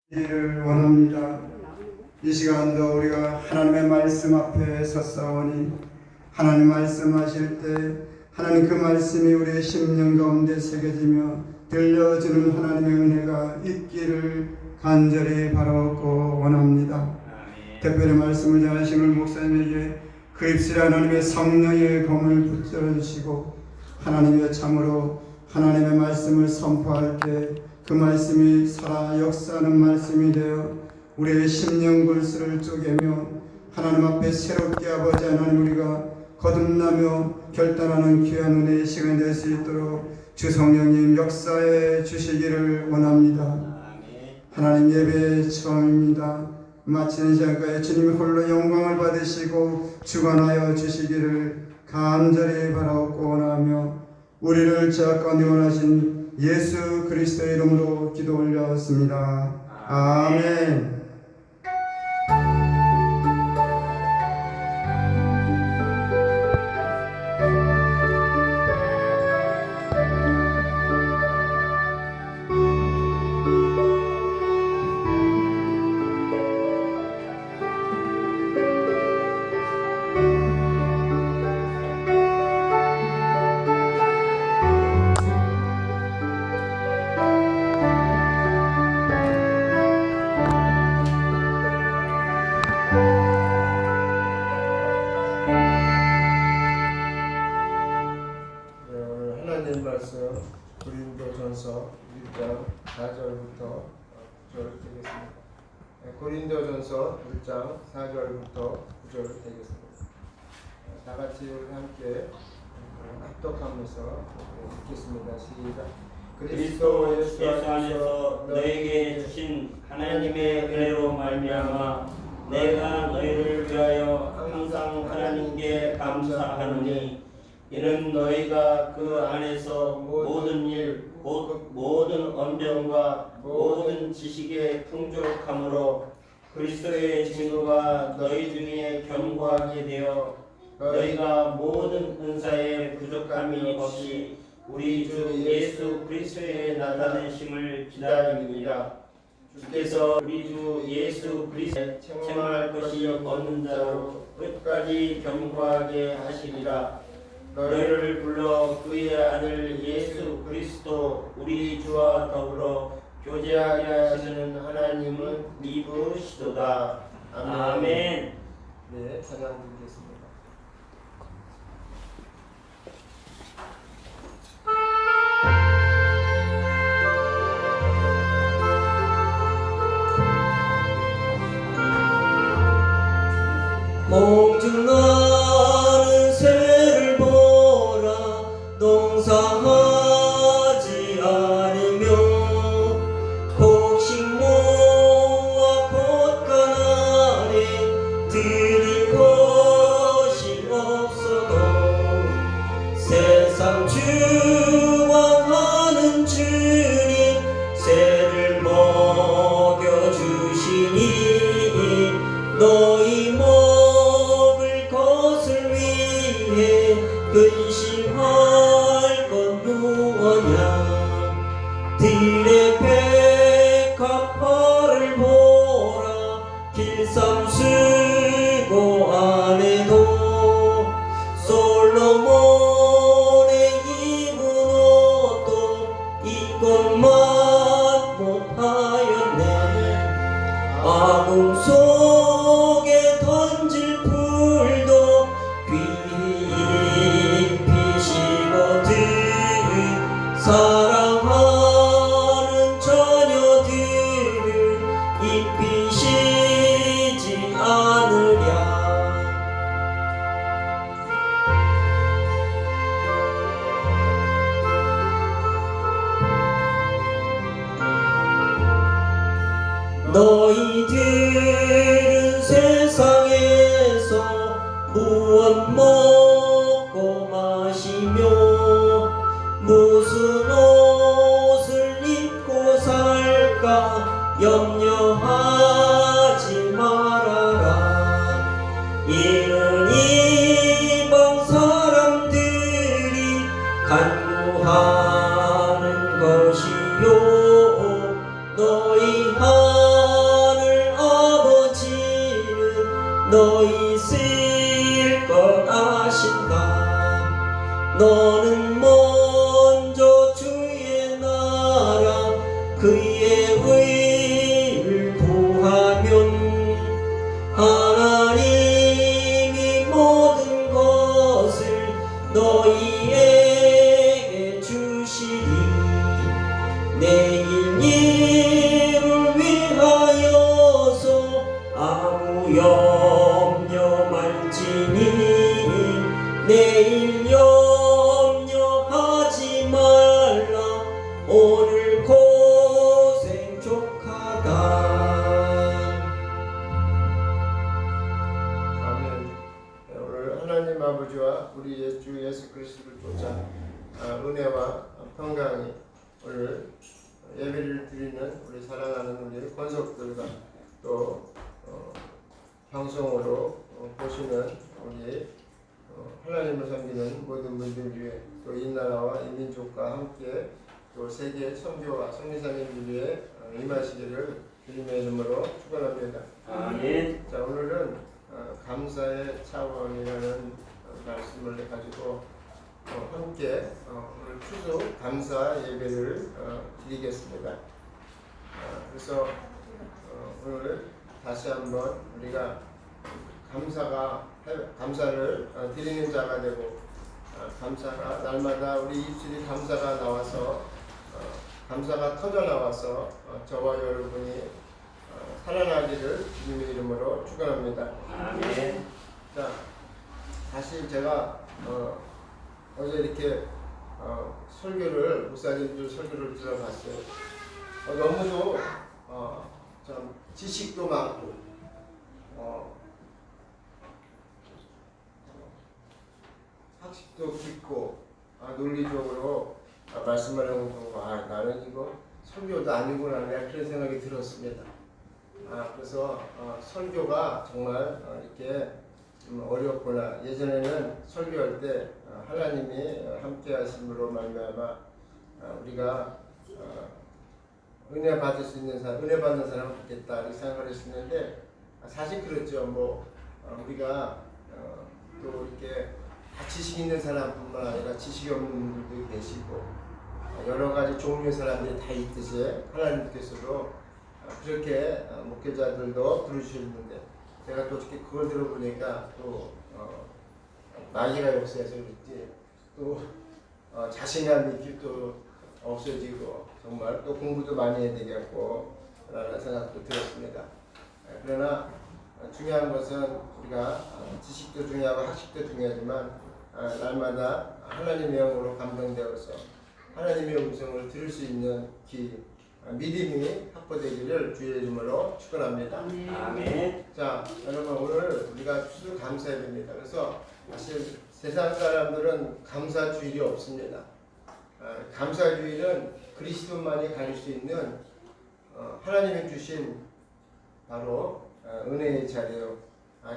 이를 원합니다. 이 시간도 우리가 하나님의 말씀 앞에 섰사오니 하나님 말씀하실 때 하나님 그 말씀이 우리의 심령 가운데 새겨지며 들려주는 하나님의 은혜가 있기를 간절히 바라고 원합니다. 특별히 말씀을 전하시는 목사님에게 그 입술에 하나님의 성령의 검을 붙들어 주시고 하나님의 참으로 하나님의 말씀을 선포할 때 그 말씀이 살아 역사하는 말씀이 되어 우리의 심령 골수를 쪼개며 하나님 앞에 새롭게 아버지 하나님 우리가 거듭나며 결단하는 귀한 은혜의 시간이 될 수 있도록 주 성령님 역사해 주시기를 원합니다. 하나님 예배 처음입니다. 마치는 시간까지 주님이 홀로 영광을 받으시고 주관하여 주시기를 간절히 바라옵고 원하며 우리를 죄악 가운데 원하신 예수 그리스도의 이름으로 기도 올렸습니다. 아멘. 말씀 고린도전서 1장 4절부터 9절 되겠습니다. 고린도전서 1장 4절부터 9절 되겠습니다. 다 같이 우리 함께 합독하면서 읽겠습니다. 시작. 그리스도 예수 안에서 너에게 주신 하나님의 은혜로 말미암아 내가 너희를 위하여 항상 하나님께 감사하노니 이는 너희가 그 안에서 모든 일, 곧 모든 언변과 모든 지식에 풍족함으로 그리스도의 증거가 너희 중에 견고하게 되어 너희가 모든 은사에 부족함이 없이 우리 주 예수 그리스도의 나타내심을 기다립니다. 주께서 우리 주 예수 그리스도의 책망할 것이 없는 자로 끝까지 견고하게 하시리라. 너희를 불러 그의 아들 예수 그리스도 우리 주와 더불어 교제하게 하시는 하나님은 믿으시도다. 아멘. 네, 찬양 드리겠습니다. 몽중나는 새를 보라 농사하지 않으며 곡식모와 곶간안에 들인 것이 없어도 세상 주관하는 주님 새를 먹여주시니 너희 먹을 것을 위해 근심할 것 무엇냐. 들의 백합화를 보라 길삼수고 안에도 솔로몬의 입은 옷도 이것만 못하였네. 아궁 속에 던질 풀도 귀히 피시거든 사랑하는 처녀들을 입히시지 않으랴. 너희들은 세상에서 무엇 먹고 마시며 무슨 옷을 입고 살까 염려하지 말아라. 이는 이방 사람들이 간구하는 것이요 너희 우리 주 예수 그리스도를 쫓아 은혜와 평강이 오늘 예배를 드리는 우리 사랑하는 우리 권속들과 또 방송으로 보시는 우리 하나님을 섬기는 모든 분들 위해 또 이 나라와 이 민족과 함께 또 세계 선교와 성리사님들 위해 임하시기를 주님의 이름으로 축원합니다. 아멘. 자, 오늘은 감사의 차원이라는 말씀을 가지고 함께 오늘 추수 감사 예배를 드리겠습니다. 그래서 오늘 다시 한번 우리가 감사를 드리는 자가 되고 감사가 날마다 우리 입술이 감사가 나와서 감사가 터져 나와서 저와 여러분이 살아나기를 주님의 이름으로 축원합니다. 아멘. 자, 사실 제가 어제 이렇게 목사님들 설교를 들어봤어요. 너무도 좀 지식도 많고 학식도 깊고 논리적으로 말씀을 하고 나는 이거 설교도 아니구나 그런 생각이 들었습니다. 그래서 설교가 정말 이렇게 어렵구나. 예전에는 설교할 때 하나님이 함께 하심으로 말미암아 우리가 은혜 받을 수 있는 사람, 은혜 받는 사람을 받겠다 이렇게 생각을 했었는데 사실 그렇죠. 우리가 또 이렇게 지식 있는 사람뿐만 아니라 지식이 없는 분들도 계시고 여러 가지 종류의 사람들이 다 있듯이 하나님께서도 그렇게 목회자들도 부르시는데 제가 또 어떻게 그걸 들어보니까 또 마귀가 역사에서 그렇지 또 자신감이 또 없어지고 정말 또 공부도 많이 해야 되겠고 라는 생각도 들었습니다. 그러나 중요한 것은 우리가 지식도 중요하고 학식도 중요하지만 날마다 하나님의 영으로 감동되어서 하나님의 음성을 들을 수 있는 믿음이 확보되기를 주의 이름으로 축원합니다. 아멘. 자, 여러분 오늘 우리가 추수 감사해드립니다. 그래서 사실 세상 사람들은 감사주일이 없습니다. 감사주일은 그리스도만이 가질 수 있는 하나님이 주신 바로 은혜의 자리요,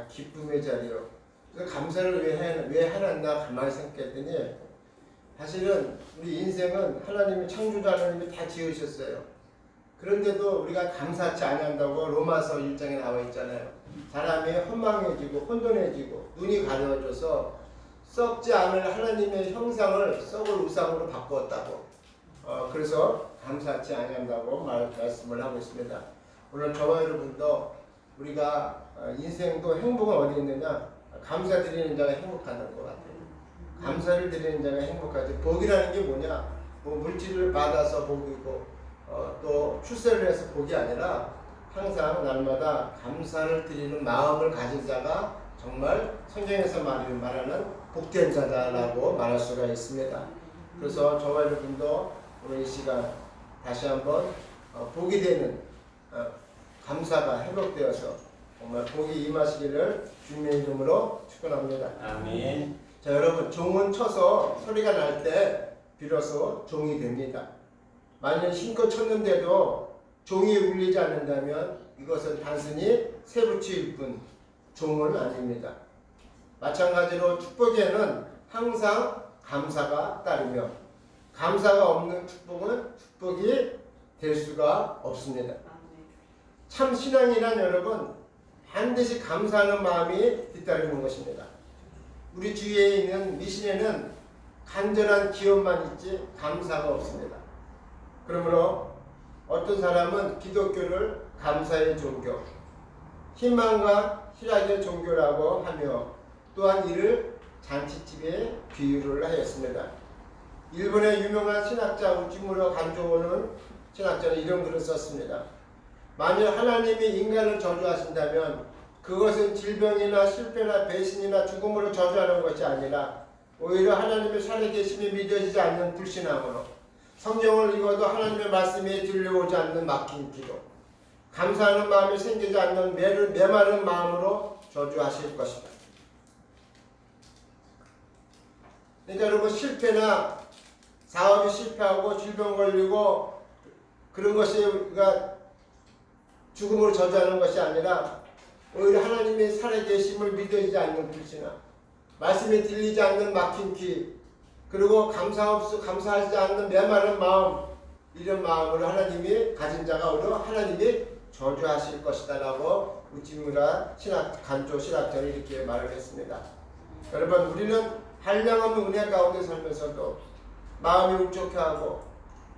기쁨의 자리요. 그래서 감사를 왜 하나 가만히 생각했더니 사실은 우리 인생은 하나님이 창조자 하나님이 다 지으셨어요. 그런데도 우리가 감사치 아니한다고 로마서 1장에 나와 있잖아요. 사람이 허망해지고 혼돈해지고 눈이 가려져서 썩지 않을 하나님의 형상을 썩을 우상으로 바꾸었다고. 그래서 감사치 아니한다고 말씀을 하고 있습니다. 오늘 저와 여러분도 우리가 인생도 행복은 어디 있느냐? 감사드리는 자가 행복하다는 것 같아요. 감사를 드리는 자가 행복하지. 복이라는 게 뭐냐? 물질을 받아서 복이고 또 출세를 해서 복이 아니라 항상 날마다 감사를 드리는 마음을 가진 자가 정말 성경에서 말하는 복된 자다라고 말할 수가 있습니다. 그래서 저와 여러분도 오늘 이 시간 다시 한번 복이 되는 감사가 회복되어서 정말 복이 임하시기를 주님의 이름으로 축원합니다. 아멘. 자, 여러분 종은 쳐서 소리가 날 때 비로소 종이 됩니다. 만약 힘껏 쳤는데도 종이 울리지 않는다면 이것은 단순히 쇠붙이일 뿐 종은 아닙니다. 마찬가지로 축복에는 항상 감사가 따르며 감사가 없는 축복은 축복이 될 수가 없습니다. 참 신앙이란 여러분 반드시 감사하는 마음이 뒤따르는 것입니다. 우리 주위에 있는 미신에는 간절한 기업만 있지 감사가 없습니다. 그러므로 어떤 사람은 기독교를 감사의 종교, 희망과 희락의 종교라고 하며 또한 이를 잔치집에 비유를 하였습니다. 일본의 유명한 신학자 우찌무라 간조는 신학자는 이런 글을 썼습니다. 만약 하나님이 인간을 저주하신다면 그것은 질병이나 실패나 배신이나 죽음으로 저주하는 것이 아니라 오히려 하나님의 살아계심이 믿어지지 않는 불신앙으로 성경을 읽어도 하나님의 말씀이 들려오지 않는 막힌 기도, 감사하는 마음이 생기지 않는 메마른 마음으로 저주하실 것이다. 그러니까 여러분 실패나 사업이 실패하고 질병 걸리고 그런 것이 우리가 죽음으로 저주하는 것이 아니라 오히려 하나님의 살아계심을 믿어지지 않는 불신앙, 말씀이 들리지 않는 막힌 귀, 그리고 감사하지 않는 메마른 마음, 이런 마음으로 하나님이 가진 자가 오히려 하나님이 저주하실 것이다 라고 우찌무라 간조 신학자는 이렇게 말을 했습니다. 여러분, 우리는 한량없는 은혜 가운데 살면서도 마음이 울적해하고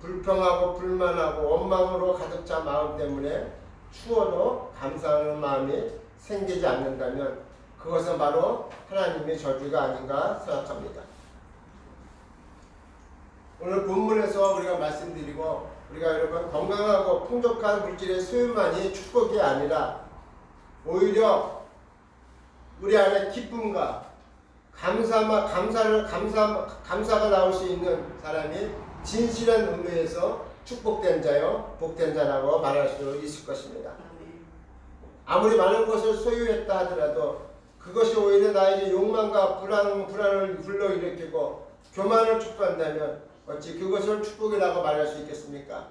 불평하고 불만하고 원망으로 가득 찬 마음 때문에 추워도 감사하는 마음이 생기지 않는다면 그것은 바로 하나님의 저주가 아닌가 생각합니다. 오늘 본문에서 우리가 말씀드리고 우리가 여러분 건강하고 풍족한 물질의 소유만이 축복이 아니라 오히려 우리 안에 기쁨과 감사가 나올 수 있는 사람이 진실한 의미에서 축복된 자요 복된 자라고 말할 수 있을 것입니다. 아무리 많은 것을 소유했다 하더라도 그것이 오히려 나에게 욕망과 불안을 불러일으키고 교만을 촉구한다면 어찌 그것을 축복이라고 말할 수 있겠습니까?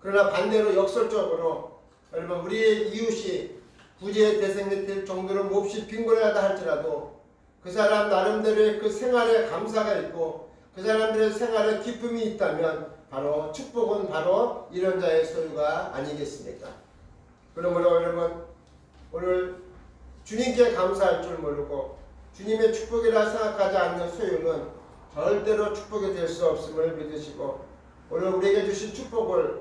그러나 반대로 역설적으로 여러분 우리의 이웃이 구제의 대상이 될 정도로 몹시 빈곤하다 할지라도 그 사람 나름대로의 그 생활에 감사가 있고 그 사람들의 생활에 기쁨이 있다면 바로 축복은 바로 이런 자의 소유가 아니겠습니까? 그러므로 여러분 오늘 주님께 감사할 줄 모르고 주님의 축복이라 생각하지 않는 소유는 절대로 축복이 될 수 없음을 믿으시고 오늘 우리에게 주신 축복을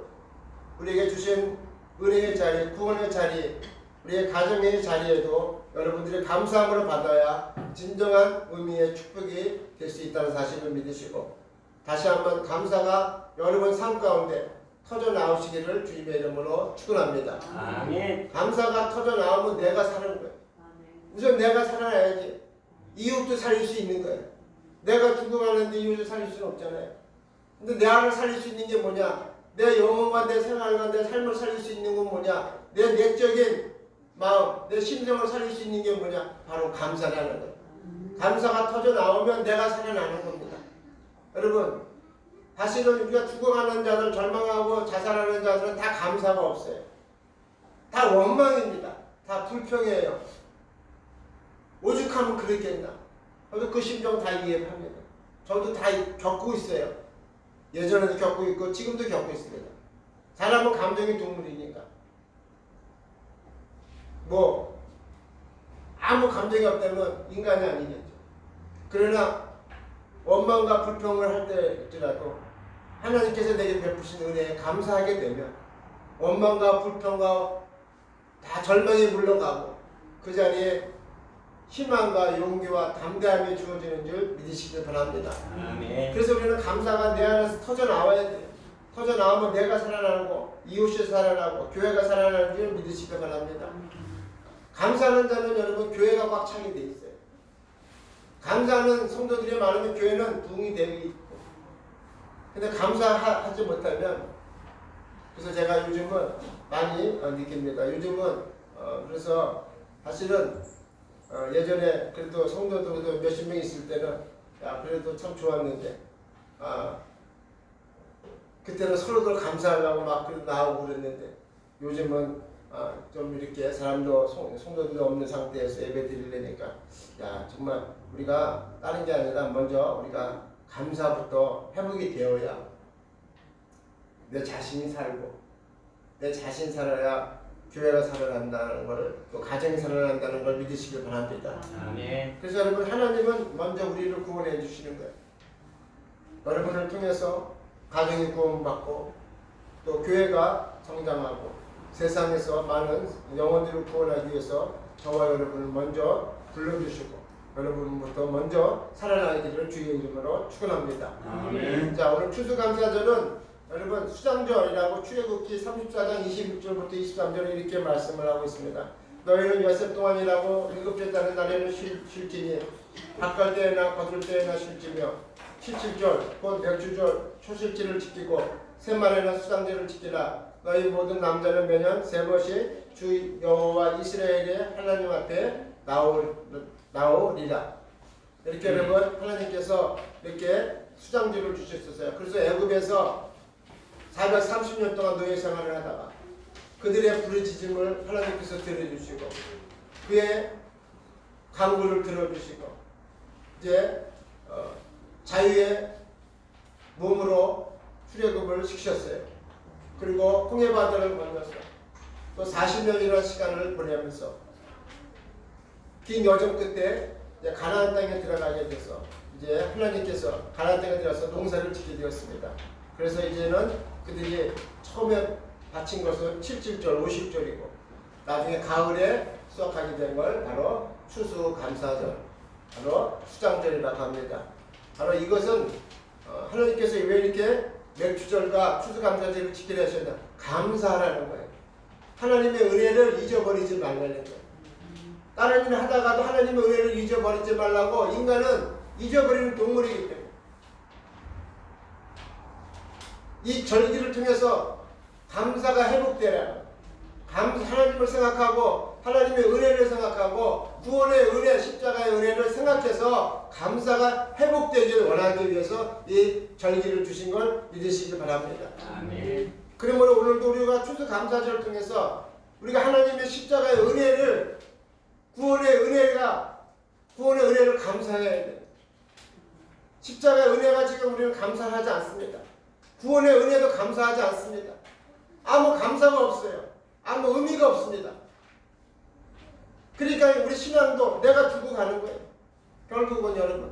우리에게 주신 은혜의 자리, 구원의 자리, 우리의 가정의 자리에도 여러분들이 감사함으로 받아야 진정한 의미의 축복이 될 수 있다는 사실을 믿으시고 다시 한번 감사가 여러분 삶 가운데 터져 나오시기를 주님의 이름으로 축원합니다. 아멘. 감사가 터져 나오면 내가 사는 거예요. 우선 내가 살아야지 이웃도 살릴 수 있는 거예요. 내가 죽어가는데 이웃을 살릴 수는 없잖아요. 근데 내 안을 살릴 수 있는 게 뭐냐? 내 영혼과 내 생활과 내 삶을 살릴 수 있는 건 뭐냐? 내 내적인 마음, 내 심정을 살릴 수 있는 게 뭐냐? 바로 감사라는 거예요. 감사가 터져 나오면 내가 살아나는 겁니다. 여러분, 사실은 우리가 죽어가는 자들, 절망하고 자살하는 자들은 다 감사가 없어요. 다 원망입니다. 다 불평이에요. 오죽하면 그랬겠나. 저도 그 심정 다 이해합니다. 저도 다 겪고 있어요. 예전에도 겪고 있고 지금도 겪고 있습니다. 사람은 감정의 동물이니까. 뭐 아무 감정이 없다면 인간이 아니겠죠. 그러나 원망과 불평을 할 때일지라도 하나님께서 내게 베푸신 은혜에 감사하게 되면 원망과 불평과 다 절망이 물러가고 그 자리에 희망과 용기와 담대함이 주어지는 줄 믿으시길 바랍니다. 아멘. 그래서 우리는 감사가 내 안에서 터져 나와야 돼요. 터져 나오면 내가 살아나고 이웃이 살아나고 교회가 살아나는 줄 믿으시길 바랍니다. 감사하는 자는 여러분 교회가 꽉 차게 돼 있어요. 감사하는 성도들이 많으면 교회는 부흥이 되고 있고 근데 감사하지 못하면 그래서 제가 요즘은 많이 느낍니다. 요즘은 그래서 사실은 예전에 그래도 성도들도 몇십 명 있을 때는 야 그래도 참 좋았는데 그때는 서로들 감사하려고 막 그래도 나오고 그랬는데 요즘은 좀 이렇게 사람도 성도들도 없는 상태에서 예배 드리려니까 야 정말 우리가 다른 게 아니라 먼저 우리가 감사부터 회복이 되어야 내 자신이 살고 내 자신 살아야 교회가 살아난다는 걸, 또 가정이 살아난다는 걸 믿으시길 바랍니다. 아멘. 그래서 여러분 하나님은 먼저 우리를 구원해 주시는 거예요. 여러분을 통해서 가정이 구원받고 또 교회가 성장하고 세상에서 많은 영혼들을 구원하기 위해서 저와 여러분을 먼저 불러주시고 여러분부터 먼저 살아나기를 주의 이름으로 축원합니다. 아멘. 자 오늘 추수감사절은 여러분 수장절이라고 출애굽기 34장 21절부터 23절에 이렇게 말씀을 하고 있습니다. 너희는 엿새 동안이라고 일곱째 달의 날에는 쉴지니 밭갈 때에나 거둘 때에나 쉴지며 17절 곧 맥주절 초실지를 지키고 새말에는 수장절을 지키라. 너희 모든 남자는 매년 세 번씩 주 여호와 이스라엘의 하나님 앞에 나오리라. 이렇게 여러분 하나님께서 이렇게 수장주를 주셨었어요. 그래서 애굽에서 430년 동안 노예 생활을 하다가 그들의 부르짖음을 하나님께서 들어주시고 그의 간구를 들어주시고 이제 자유의 몸으로 출애굽을 시키셨어요. 그리고 홍해바다를 건너서 또 40년이라는 시간을 보내면서 긴 여정 끝에 이제 가나안 땅에 들어가게 돼서 이제 하나님께서 가나안 땅에 들어가서 농사를 짓게 되었습니다. 그래서 이제는 그들이 처음에 바친 것은 7절, 50절이고 나중에 가을에 수확하게 된 걸 바로 추수감사절, 바로 수장절이라고 합니다. 바로 이것은 하나님께서 왜 이렇게 맥주절과 추수감사절을 지키려 하셨냐? 감사하라는 거예요. 하나님의 은혜를 잊어버리지 말라는 거예요. 다른 일을 하다가도 하나님의 은혜를 잊어버리지 말라고. 인간은 잊어버리는 동물이기 때문에 이 절기를 통해서 감사가 회복되라. 하나님을 생각하고 하나님의 은혜를 생각하고 구원의 은혜, 십자가의 은혜를 생각해서 감사가 회복되기를 원하기 위해서 이 절기를 주신 걸 믿으시기 바랍니다. 아멘. 그러므로 오늘도 우리가 추수감사절을 통해서 우리가 하나님의 십자가의 은혜를 구원의 은혜를 감사해야 돼요. 십자가의 은혜가 지금 우리는 감사하지 않습니다. 구원의 은혜도 감사하지 않습니다. 아무 감사가 없어요. 아무 의미가 없습니다. 그러니까 우리 신앙도 내가 두고 가는 거예요. 결국은 여러분.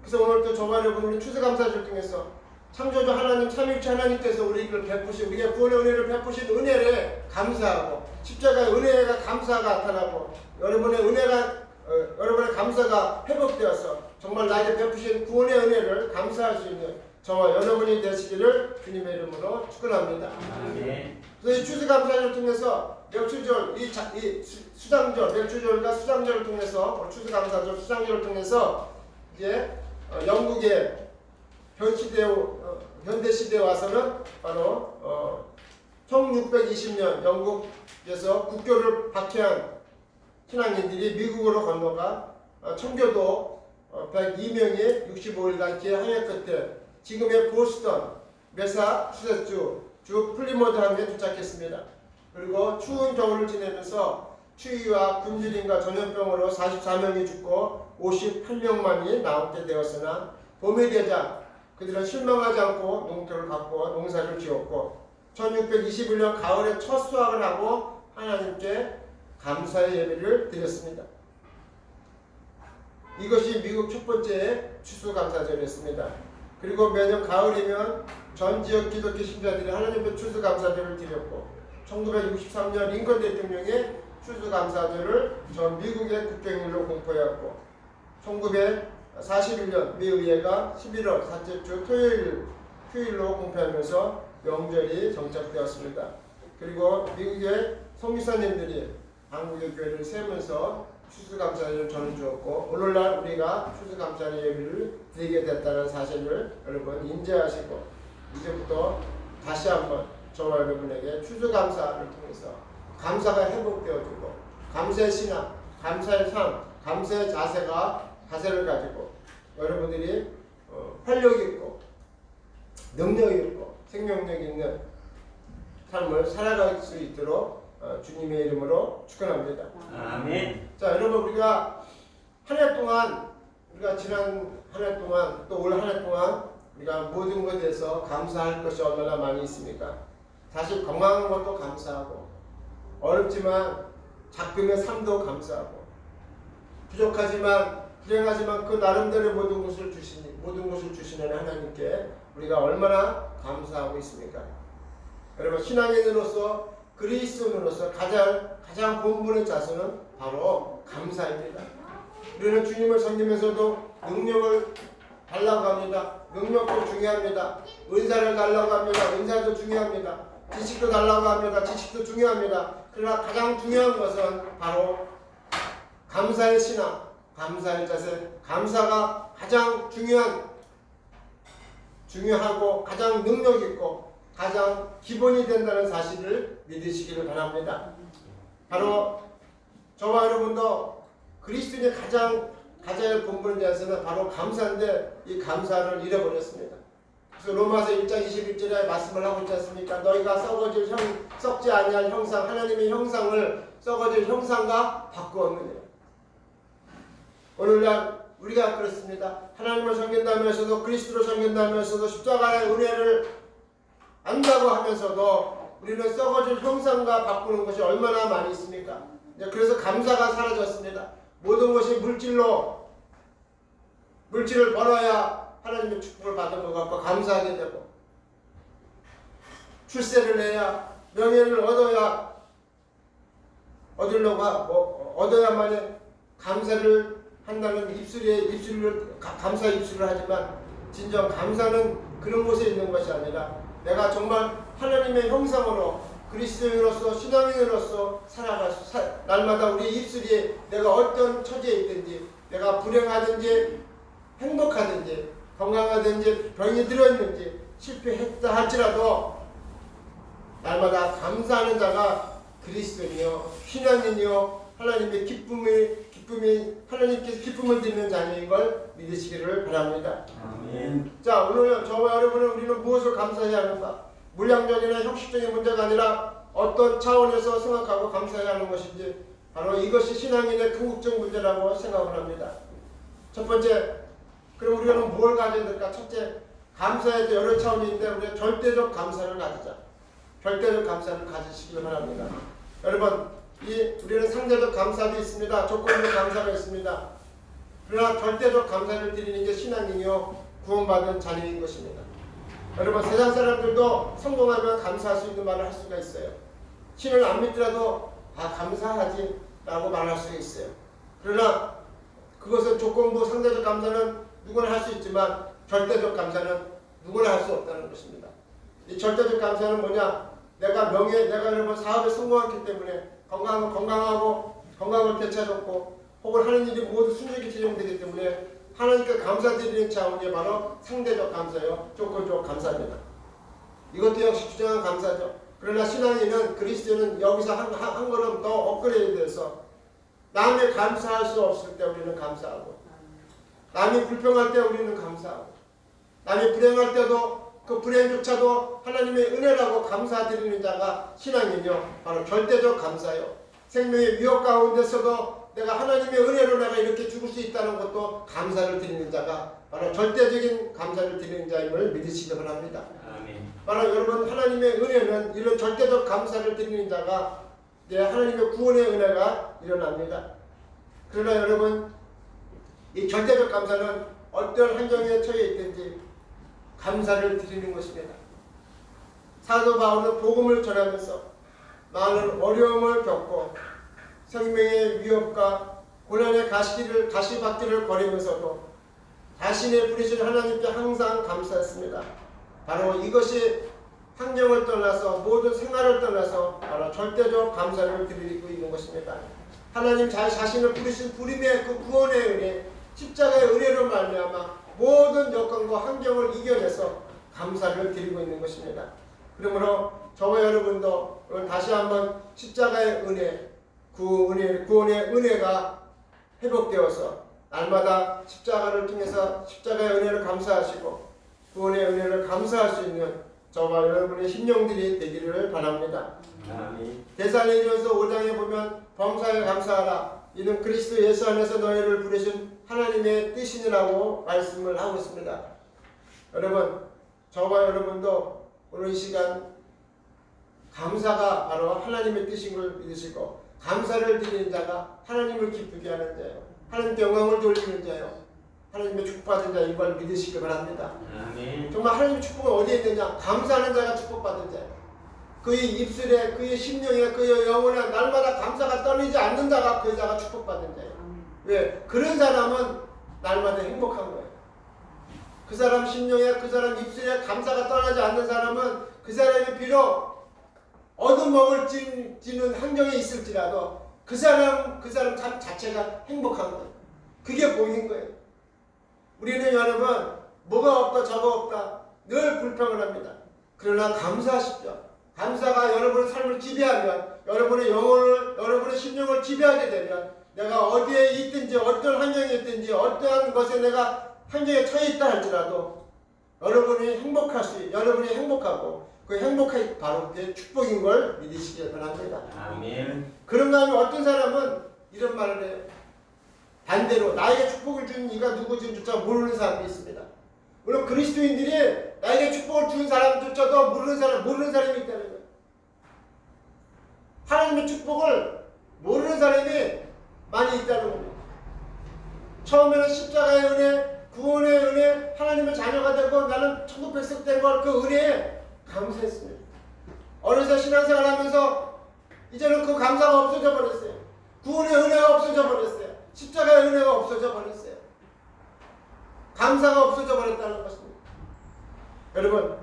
그래서 오늘 또 저와 여러분 우리 추수감사절 통해서 창조주 하나님, 삼위일체 하나님께서 우리를 베푸신, 우리가 구원의 은혜를 베푸신 은혜를 감사하고 십자가의 은혜가 감사가 나타나고 여러분의 은혜가 여러분의 감사가 회복되어서 정말 나에게 베푸신 구원의 은혜를 감사할 수 있는 저와 여러분이 되시기를 주님의 이름으로 축원합니다. 아멘. 그래서 이 추수감사절을 통해서 맥주절, 이 수장절, 맥주절과 수장절을 통해서 추수감사절, 수장절을 통해서 이제 영국의 현대시대에 와서는 바로 1620년 영국에서 국교를 박해한 신앙인들이 미국으로 건너가 청교도 102명이 65일간 기하행 끝에 지금의 보스턴, 매사추세츠 주 플리모드함에 도착했습니다. 그리고 추운 겨울을 지내면서 추위와 굶주림과 전염병으로 44명이 죽고 58명만이 남게 되었으나 봄이 되자 그들은 실망하지 않고 농토를 갖고 농사를 지었고 1621년 가을에 첫 수확을 하고 하나님께 감사의 예배를 드렸습니다. 이것이 미국 첫 번째 추수감사절이었습니다. 그리고 매년 가을이면 전 지역 기독교 신자들이 하나님께 추수감사절을 드렸고 1963년 링컨 대통령의 추수감사절을 전 미국의 국경일로 공포했고 1941년 미 의회가 11월 셋째 주 휴일로 공표하면서 명절이 정착되었습니다. 그리고 미국의 선교사님들이 한국의 교회를 세우면서 추수감사절을 전해주었고 오늘날 우리가 추수감사절 예배를 드리게 됐다는 사실을 여러분 인지하시고 이제부터 다시 한번 저와 여러분에게 추수감사를 통해서 감사가 회복되어지고 감사의 신앙, 감사의 삶, 감사의 자세를 가지고 여러분들이 활력 있고 능력 있고 생명력 있는 삶을 살아갈 수 있도록 주님의 이름으로 축원합니다. 아멘. 자, 여러분 우리가 한 해 동안 우리가 지난 한 해 동안 또 올 한 해 동안 우리가 모든 것에 대해서 감사할 것이 얼마나 많이 있습니까? 사실 건강한 것도 감사하고 어렵지만 작금의 삶도 감사하고 부족하지만 불행하지만 그 나름대로 모든 것을 주시는 하나님께 우리가 얼마나 감사하고 있습니까? 여러분 신앙인으로서 그리스도인으로서 가장 본분의 자세는 바로 감사입니다. 우리는 주님을 섬기면서도 능력을 달라고 합니다. 능력도 중요합니다. 은사를 달라고 합니다. 은사도 중요합니다. 지식도 달라고 합니다. 지식도 중요합니다. 그러나 가장 중요한 것은 바로 감사의 신앙, 감사의 자세, 감사가 가장 중요하고 가장 능력 있고 가장 기본이 된다는 사실을 믿으시기를 바랍니다. 바로 저와 여러분도 그리스도인의 가장 가져야 할 본분에 대해서는 바로 감사인데 이 감사를 잃어버렸습니다. 그래서 로마서 1장 21절에 말씀을 하고 있지 않습니까? 너희가 썩지 아니할 형상, 하나님의 형상을 썩어질 형상과 바꾸었느니라. 오늘날 우리가 그렇습니다. 하나님을 섬긴다면서도 그리스도를 섬긴다면서도 십자가의 은혜를 안다고 하면서도 우리는 썩어질 형상과 바꾸는 것이 얼마나 많이 있습니까? 그래서 감사가 사라졌습니다. 모든 것이 물질을 벌어야 하나님의 축복을 받은 것 같고 감사하게 되고, 출세를 해야, 명예를 얻어야만이 감사를 한다는 감사 입술을 하지만, 진정 감사는 그런 곳에 있는 것이 아니라 내가 정말 하나님의 형상으로 그리스도인으로서 신앙인으로서 날마다 우리 입술이 내가 어떤 처지에 있든지, 내가 불행하든지 행복하든지 건강하든지 병이 들어있는지 실패했다 할지라도 날마다 감사하는 자가 그리스도이요 신앙인이요 하나님의 하나님께서 기쁨을 드리는 자녀인 걸 믿으시기를 바랍니다. 아멘. 자, 오늘 저와 여러분은 우리는 무엇을 감사해야 하는가? 물량적이나 형식적인 문제가 아니라 어떤 차원에서 생각하고 감사해야 하는 것인지, 바로 이것이 신앙인의 궁극적 문제라고 생각을 합니다. 첫 번째, 그럼 우리는 뭘 가져야 될까? 첫째, 감사에도 여러 차원이 있는데 우리가 절대적 감사를 가지자. 절대적 감사를 가지시길 바랍니다. 여러분, 우리는 상대적 감사도 있습니다. 조건적 감사가 있습니다. 그러나 절대적 감사를 드리는 게 신앙이요 구원받은 자녀인 것입니다. 여러분, 세상 사람들도 성공하면 감사할 수 있는 말을 할 수가 있어요. 신을 안 믿더라도 감사하지 라고 말할 수 있어요. 그러나 그것은 조건부 상대적 감사는 누구나 할 수 있지만 절대적 감사는 누구나 할 수 없다는 것입니다. 이 절대적 감사는 뭐냐? 내가 여러분 사업에 성공했기 때문에 건강하고 건강을 되찾았고 혹은 하는 일이 모두 순조롭게 진행되기 때문에 하나님께 감사드리는 차원이 바로 상대적 감사요, 조건적 감사입니다. 이것도 역시 주장한 감사죠. 그러나 신앙인은, 그리스도인은 여기서 한 걸음 더 업그레이드돼서 남이 감사할 수 없을 때 우리는 감사하고, 남이 불평할 때 우리는 감사하고, 남이 불행할 때도 그 불행조차도 하나님의 은혜라고 감사드리는 자가 신앙이요 바로 절대적 감사요. 생명의 위협 가운데서도 내가 하나님의 은혜로 내가 이렇게 죽을 수 있다는 것도 감사를 드리는 자가 바로 절대적인 감사를 드리는 자임을 믿으시기 바랍니다. 아멘. 바로 여러분, 하나님의 은혜는 이런 절대적 감사를 드리는 자가 하나님의 구원의 은혜가 일어납니다. 그러나 여러분, 이 절대적 감사는 어떤 환경에 처해 있든지 감사를 드리는 것입니다. 사도 바울은 복음을 전하면서 많은 어려움을 겪고 생명의 위협과 고난의 가시밭길을 거리면서도 자신의 부르신 하나님께 항상 감사했습니다. 바로 이것이 환경을 떠나서 모든 생활을 떠나서 바로 절대적 감사를 드리고 있는 것입니다. 하나님 자신을 부르신 부름의 그 구원의 은혜, 십자가의 은혜로 말미암아 모든 여건과 환경을 이겨내서 감사를 드리고 있는 것입니다. 그러므로 저와 여러분도 오늘 다시 한번 십자가의 은혜, 구원의 은혜가 회복되어서 날마다 십자가를 통해서 십자가의 은혜를 감사하시고 구원의 은혜를 감사할 수 있는 저와 여러분의 심령들이 되기를 바랍니다. 아멘. 데살로니가서 5장에 보면 범사에 감사하라. 이는 그리스도 예수 안에서 너희를 부르신 하나님의 뜻이니라고 말씀을 하고 있습니다. 여러분, 저와 여러분도 오늘 이 시간 감사가 바로 하나님의 뜻인 걸 믿으시고 감사를 드리는 자가 하나님을 기쁘게 하는 자예요. 하나님께 영광을 돌리는 자예요. 하나님의 축복받은 자인 걸 믿으시기 바랍니다. 아멘. 정말 하나님의 축복은 어디에 있느냐? 감사하는 자가 축복받은 자예요. 그의 입술에, 그의 심령에, 그의 영혼에 날마다 감사가 떨리지 않는 자가 그 자가 축복받는 자예요. 왜? 그런 사람은 날마다 행복한 거예요. 그 사람 심령에, 그 사람 입술에 감사가 떠나지 않는 사람은 그 사람이 비록 얻어먹을 지는 환경에 있을지라도 그 사람 참 자체가 행복한 거예요. 그게 복인 거예요. 우리는 여러분 뭐가 없다 저거 없다 늘 불평을 합니다. 그러나 감사하십시오. 감사가 여러분의 삶을 지배하면 여러분의 영혼을, 여러분의 여러분의 심령을 지배하게 되면 내가 어디에 있든지 어떤 환경에 있든지 어떠한 것에 내가 환경에 처해 있다 할지라도 여러분이 여러분이 행복하고 그 행복이 바로 그게 축복인 걸 믿으시기 바랍니다. 아멘. 그런가 하면 어떤 사람은 이런 말을 해요. 반대로 나에게 축복을 준 이가 누구인지조차 모르는 사람이 있습니다. 물론 그리스도인들이 나에게 축복을 준 사람조차도 모르는 사람이 있다는 거예요. 하나님의 축복을 모르는 사람이 많이 있다는 겁니다. 처음에는 십자가의 은혜, 구원의 은혜, 하나님의 자녀가 되고 나는 천국 백성 된 걸 그 은혜에 감사했습니다. 어느새 신앙생활 하면서 이제는 그 감사가 없어져 버렸어요. 구원의 은혜가 없어져 버렸어요. 십자가의 은혜가 없어져 버렸어요. 감사가 없어져 버렸다는 것입니다. 여러분,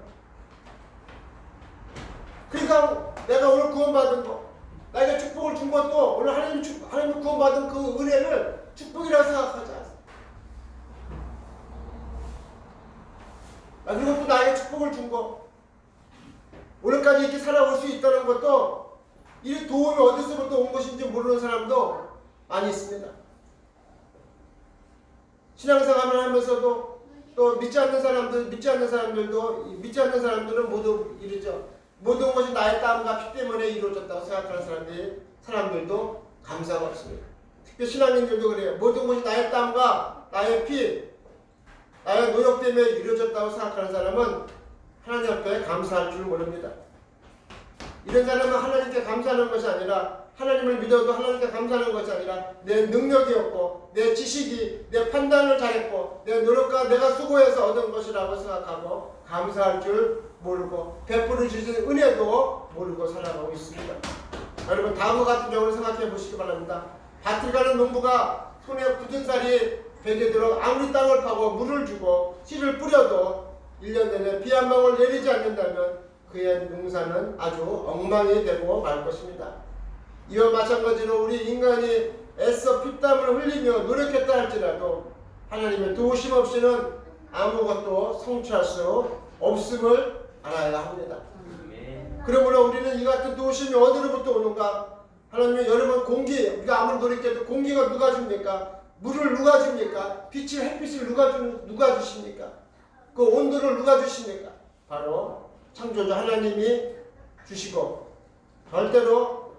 그러니까 내가 오늘 구원받은 거, 나에게 축복을 준 것도 오늘 하나님 구원받은 그 은혜를 축복이라고 생각하지 않습니다. 그리고 또 나에게 축복을 준 거, 오늘까지 이렇게 살아올 수 있다는 것도 이 도움이 어디서부터 온 것인지 모르는 사람도 많이 있습니다. 신앙생활을 하면서도 또 믿지 않는 사람들은 모두 이르죠. 모든 것이 나의 땀과 피 때문에 이루어졌다고 생각하는 사람들도 감사가 없습니다. 특히 신앙인들도 그래요. 모든 것이 나의 땀과 나의 피, 나의 노력 때문에 이루어졌다고 생각하는 사람은 하나님 앞에 감사할 줄 모릅니다. 이런 사람은 하나님께 감사하는 것이 아니라, 하나님을 믿어도 하나님께 감사하는 것이 아니라 내 능력이었고 내 지식이, 내 판단을 잘했고 내 노력과 내가 수고해서 얻은 것이라고 생각하고 감사할 줄 모르고 베풀어 주신 은혜도 모르고 살아가고 있습니다. 여러분, 다음과 같은 경우를 생각해 보시기 바랍니다. 밭을 가는 농부가 손에 굳은 살이 베개도록 아무리 땅을 파고 물을 주고 씨를 뿌려도 1년 내내 비 한 방울 내리지 않는다면 그의 농사는 아주 엉망이 되고 말 것입니다. 이와 마찬가지로 우리 인간이 애써 피땀을 흘리며 노력했다 할지라도 하나님의 도우심 없이는 아무것도 성취할 수 없음을 알아야 합니다. 그러므로 우리는 이 같은 도우심이 어디로부터 오는가? 하나님의 여러분, 우리가 아무리 노력해도 공기가 누가 줍니까? 물을 누가 줍니까? 햇빛을 누가 주십니까? 그 온도를 누가 주십니까? 바로 창조주 하나님이 주시고, 절대로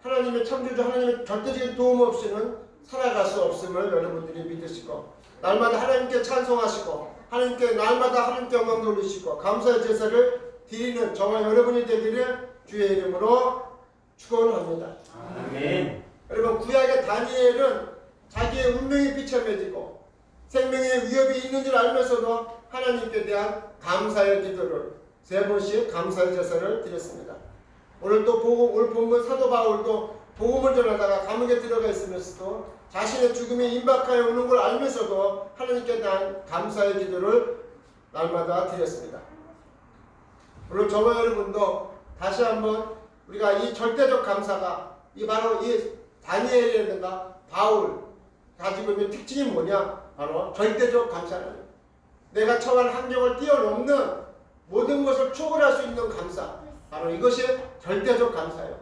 하나님의 창조주 하나님의 절대적인 도움 없이는 살아갈 수 없음을 여러분들이 믿으시고, 날마다 하나님께 찬송하시고, 날마다 하나님께 영광 돌리시고 감사의 제사를 드리는 저와 여러분이 되기를 주의 이름으로 축원합니다. 아멘. 여러분, 구약의 다니엘은 자기의 운명이 비참해지고 생명의 위협이 있는 줄 알면서도 하나님께 대한 감사의 기도를 3번씩 감사의 제사를 드렸습니다. 오늘 본문 사도 바울도 복음을 전하다가 감옥에 들어가 있으면서도 자신의 죽음이 임박하여 오는 걸 알면서도 하나님께 대한 감사의 기도를 날마다 드렸습니다. 물론 저와 여러분도 다시 한번 우리가 이 절대적 감사가 바로 이 다니엘이라든가 바울 가지고 있는 특징이 뭐냐? 바로 절대적 감사라는, 내가 처한 환경을 뛰어넘는 모든 것을 초월할 수 있는 감사, 바로 이것이 절대적 감사예요.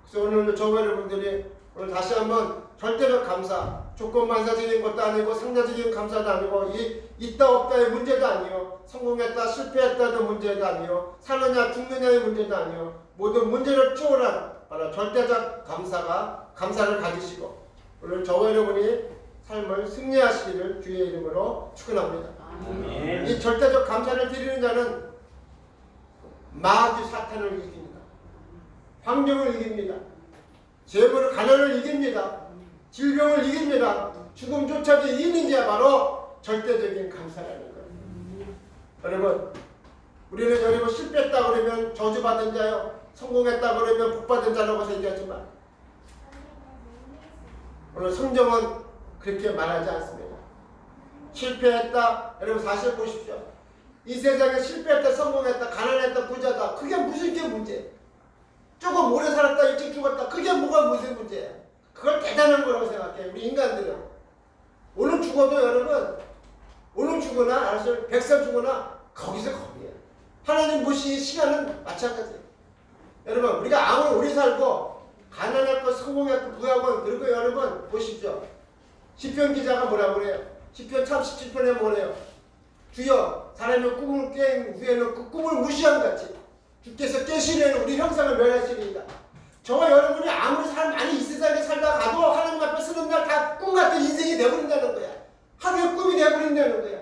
그래서 오늘 저와 여러분들이 오늘 다시 한번 절대적 감사, 조건반사적인 것도 아니고 상대적인 감사도 아니고 있다 없다의 문제도 아니요, 성공했다 실패했다의 문제도 아니요, 사느냐 죽느냐의 문제도 아니요, 모든 문제를 초월한 바로 절대적 감사를 가지시고 오늘 저와 여러분이 삶을 승리하시기를 주의 이름으로 축원합니다. 아멘. 이 절대적 감사를 드리는 자는 마귀 사탄을 이깁니다. 환경을 이깁니다. 재물을 가난을 이깁니다. 질병을 이깁니다. 죽음조차도 이기는 게 바로 절대적인 감사라는 거예요. 여러분, 우리는 여러분 실패했다 그러면 저주받은 자요, 성공했다 그러면 복받은 자라고 얘기하지만 오늘 성경은 그렇게 말하지 않습니다. 실패했다, 여러분 사실 보십시오. 이 세상에 실패했다, 성공했다, 가난했다, 부자다, 그게 무슨 게 문제? 조금 오래 살았다, 일찍 죽었다, 그게 뭐가 무슨 문제야? 그걸 대단한 거라고 생각해요, 우리 인간들은. 오늘 죽어도 여러분, 오늘 죽거나 알았어요, 100살 죽거나 거기서 거기야. 하나님 보시기 시간은 마찬가지예요. 여러분, 우리가 아무리 오래 살고 가난했고 성공했고 구하고 그리고 여러분 보십시오. 시편 기자가 뭐라고 그래요? 시편 37편에 뭐래요? 주여 사람의 꿈을 깬 후에는 그 꿈을 무시한 같이 주께서 깨시려는 우리 형상을 멸하시리이다. 저와 여러분이 아무리 많이 이 세상에 살다 가도 하나님 앞에 서는 날 다 꿈 같은 인생이 되어버린다는 거야. 하루의 꿈이 되어버린다는 거야.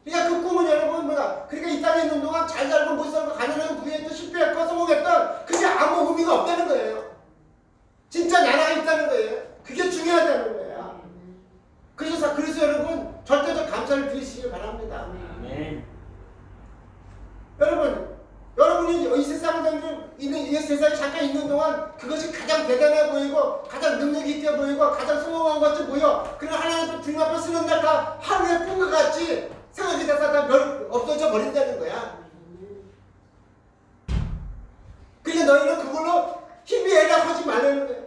그러니까 그 꿈은 여러분 뭐야? 그러니까 이 땅에 있는 동안 잘 살고 못 살고 가난하고 부유했던 실패했고 성공했던 그게 아무 의미가 없다는 거예요. 진짜 나라가 있다는 거예요. 그게 중요하다는 거야. 그래서 여러분 절대적 감사를 드리시길 바랍니다. 아멘. 여러분이 이 세상에 잠깐 있는 동안 그것이 가장 대단해 보이고 가장 능력 있게 보이고 가장 성공한 것이 보여. 그러나 하나님 주님 앞에 서는 날 다 하루의 꿈과 같이 생각이 돼서 다 없어져 버린다는 거야. 그러니까 너희는 그걸로 힘이 애락하지 말라는 거야.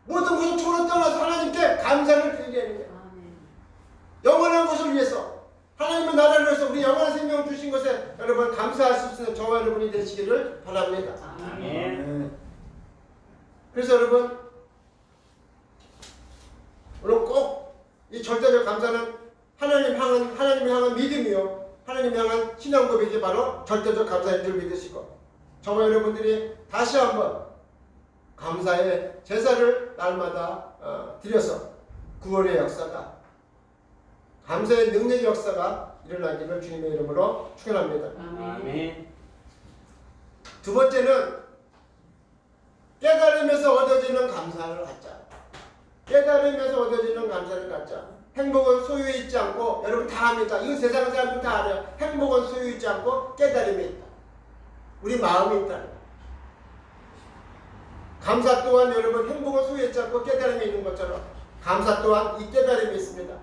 모든 것을 초로 떠나서 하나님께 감사를 드리려는 거야. 영원한 것을 위해서 하나님의 나라를 위해서 우리 영원한 생명을 주신 것에 여러분 감사할 수 있는 저와 여러분이 되시기를 바랍니다. 아멘. 그래서 여러분 오늘 꼭 이 절대적 감사는 하나님 향한 믿음이요 하나님 향한 신앙 고백이 바로 절대적 감사인 줄 믿으시고 저와 여러분들이 다시 한번 감사의 제사를 날마다 드려서 구원의 역사가 감사의 능력의 역사가 일어나기를 주님의 이름으로 축원합니다. 아멘. 두 번째는 깨달음에서 얻어지는 감사를 갖자. 깨달음에서 얻어지는 감사를 갖자. 행복은 소유에 있지 않고 여러분 다 압니다. 이건 세상 사람들 다 알아요. 행복은 소유에 있지 않고 깨달음에 있다. 우리 마음에 있다. 감사 또한 여러분 행복은 소유에 있지 않고 깨달음에 있는 것처럼 감사 또한 이 깨달음이 있습니다.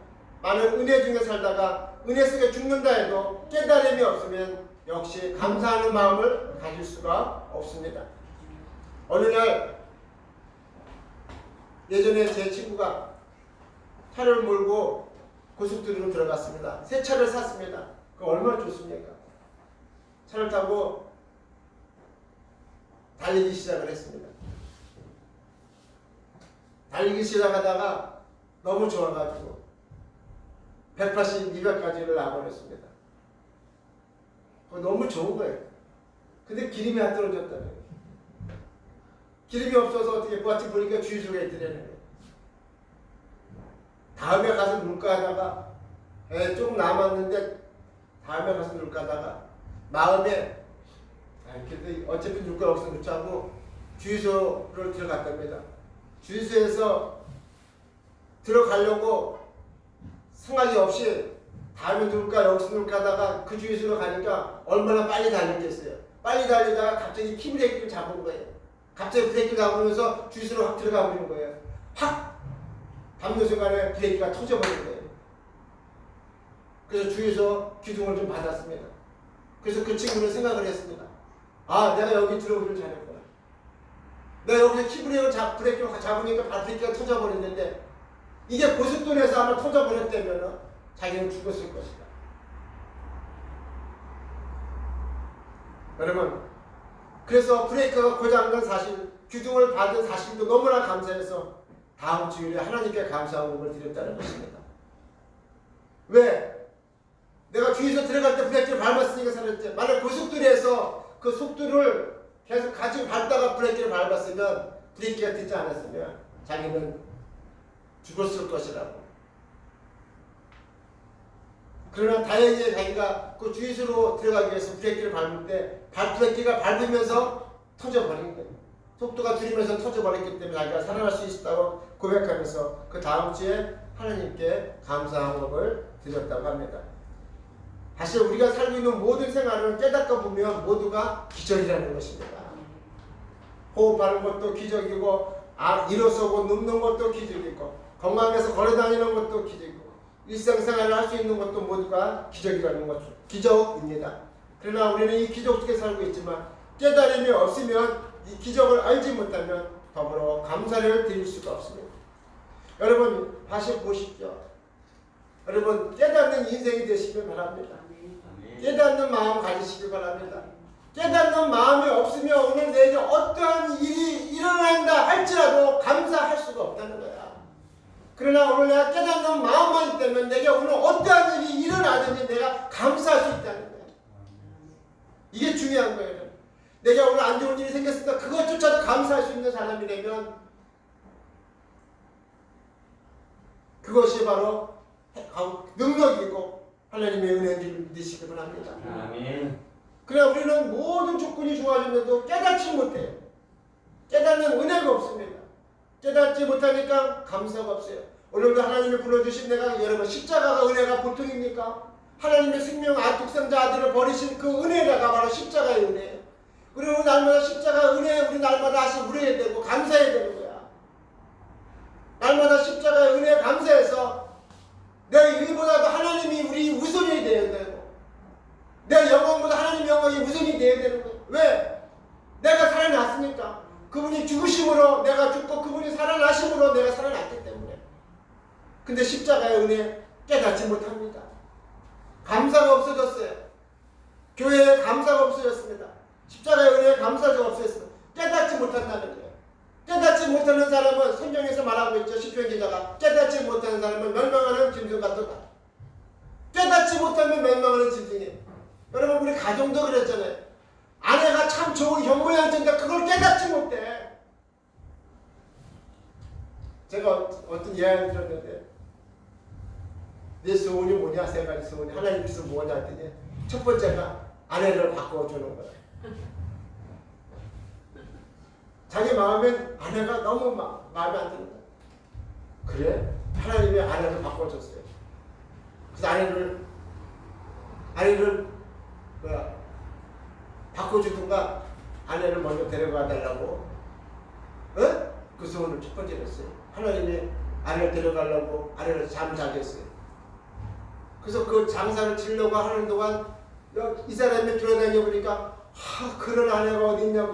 많은 은혜 중에 살다가 은혜 속에 죽는다 해도 깨달음이 없으면 역시 감사하는 마음을 가질 수가 없습니다. 어느 날 예전에 제 친구가 차를 몰고 고속도로로 들어갔습니다. 새 차를 샀습니다. 그거 얼마나 좋습니까? 차를 타고 달리기 시작을 했습니다. 달리기 시작하다가 너무 좋아가지고 180, 200까지를 나버렸습니다. 그거 너무 좋은 거예요. 근데 기름이 안 떨어졌다는 거예요. 기름이 없어서 어떻게 마치 보니까 주유소가 있더라는 거예요. 다음에 가서 놀까 하다가 좀 남았는데 다음에 가서 놀까 하다가 마음에 그래도 어차피 놀 거 없어 놓자 하고 주유소를 들어갔답니다. 주유소에서 들어가려고 생각이 없이 다음에 놀까 여기서 놀까 하다가 그 주유소로 가니까 얼마나 빨리 달리겠어요. 빨리 달리다가 갑자기 키브레이크를 잡은 거예요. 갑자기 브레이크를 잡으면서 주유소로 확 들어가 버린 거예요. 확 밟는 순간에 브레이크가 터져버린 거예요. 그래서 주유소 기둥을 좀 받았습니다. 그래서 그 친구는 생각을 했습니다. 아, 내가 여기 들어오기를 잘했구나. 내가 여기서 키브레이크를 잡으니까 브레이크가 터져버렸는데 이게 고속도로에서 아마 터져버렸다면 자기는 죽었을 것이다. 여러분, 그래서 브레이크가 고장난 사실, 기둥을 받은 사실도 너무나 감사해서 다음 주일에 하나님께 감사함을 드렸다는 것입니다. 왜? 내가 주유소 들어갈 때 브레이크를 밟았으니까 살았지. 만약 고속도로에서 그 속도를 계속 가지고 밟다가 브레이크를 밟았으면 브레이크가 듣지 않았으면 자기는 죽었을 것이라고. 그러나 다행히 자기가 그 주유소로 들어가기 위해서 브레이크를 밟을 때 브레이크가 밟으면서 터져버린 거예요. 속도가 줄이면서 터져버렸기 때문에 자기가 살아날 수 있었다고 고백하면서 그 다음 주에 하나님께 감사함을 드렸다고 합니다. 사실 우리가 살고 있는 모든 생활을 깨닫다 보면 모두가 기적이라는 것입니다. 호흡하는 것도 기적이고 일어서고 눕는 것도 기적이고 건강해서 걸어다니는 것도 기적이고 일상생활을 할 수 있는 것도 모두가 기적이라는 거죠. 기적입니다. 그러나 우리는 이 기적 속에 살고 있지만 깨달음이 없으면 이 기적을 알지 못하면 더불어 감사를 드릴 수가 없습니다. 여러분 다시 보십시오. 여러분 깨닫는 인생이 되시길 바랍니다. 깨닫는 마음 가지시길 바랍니다. 깨닫는 마음이 없으면 오늘 내일 어떠한 일이 일어난다 할지라도 감사할 수가 없다는 거야. 그러나 오늘 내가 깨닫는 마음만 있다면 내게 오늘 어떠한 일이 일어나든지 내가 감사할 수 있다는 거야. 이게 중요한 거예요. 내가 오늘 안 좋은 일이 생겼으니까 그것조차도 감사할 수 있는 사람이라면 그것이 바로 능력이고 하나님의 은혜인 줄 믿으시기 바랍니다. 아멘. 그러나 우리는 모든 조건이 좋아졌는데도 깨닫지 못해요. 깨닫는 은혜가 없습니다. 깨닫지 못하니까 감사가 없어요. 오늘도 하나님이 불러주신 내가 여러분 십자가가 은혜가 보통입니까? 하나님의 생명 독생자 아들을 버리신 그 은혜가 바로 십자가의 은혜예요. 그리고 날마다 십자가 은혜 우리 날마다 다시 누려야 되고 감사해야 되는 거야. 날마다 십자가의 은혜 감사해서 내 일보다도 하나님이 우리 우선이 되어야 되고 내 영광보다 하나님 영광이 우선이 되어야 되는 거야. 왜? 내가 살아났으니까. 그분이 죽으심으로 내가 죽고 그분이 살아나심으로 내가 살아났기 때문에. 근데 십자가의 은혜 깨닫지 못합니다. 감사가 없어졌어요. 교회에 감사가 없어졌습니다. 십자가의 은혜에 감사가 없어졌습니다. 깨닫지 못한다는 거예요. 깨닫지 못하는 사람은 성경에서 말하고 있죠. 시편 기자가 깨닫지 못하는 사람은 멸망하는 짐승 같다. 깨닫지 못하면 멸망하는 짐승이에요. 여러분 우리 가정도 그랬잖아요. 아내가 참 좋은 현모양처인데 그걸 깨닫지 못해. 제가 어떤 이야기를 들었는데 내 소원이 뭐냐? 세 가지 소원이 하나님께서 뭐냐 했더니 첫 번째가 아내를 바꿔주는 거야. 자기 마음엔 아내가 너무 마음에 안 드는 거야. 그래? 하나님이 아내를 바꿔줬어요. 그래서 아내를 바꿔주든가 아내를 먼저 데려가 달라고 그 소원을 첫 번째로 했어요. 하나님이 아내를 데려가려고 아내를 잠자게 했어요. 그래서 그 장사를 치려고 하는 동안 이 사람이 돌아다녀 보니까 그런 아내가 어디 있냐고,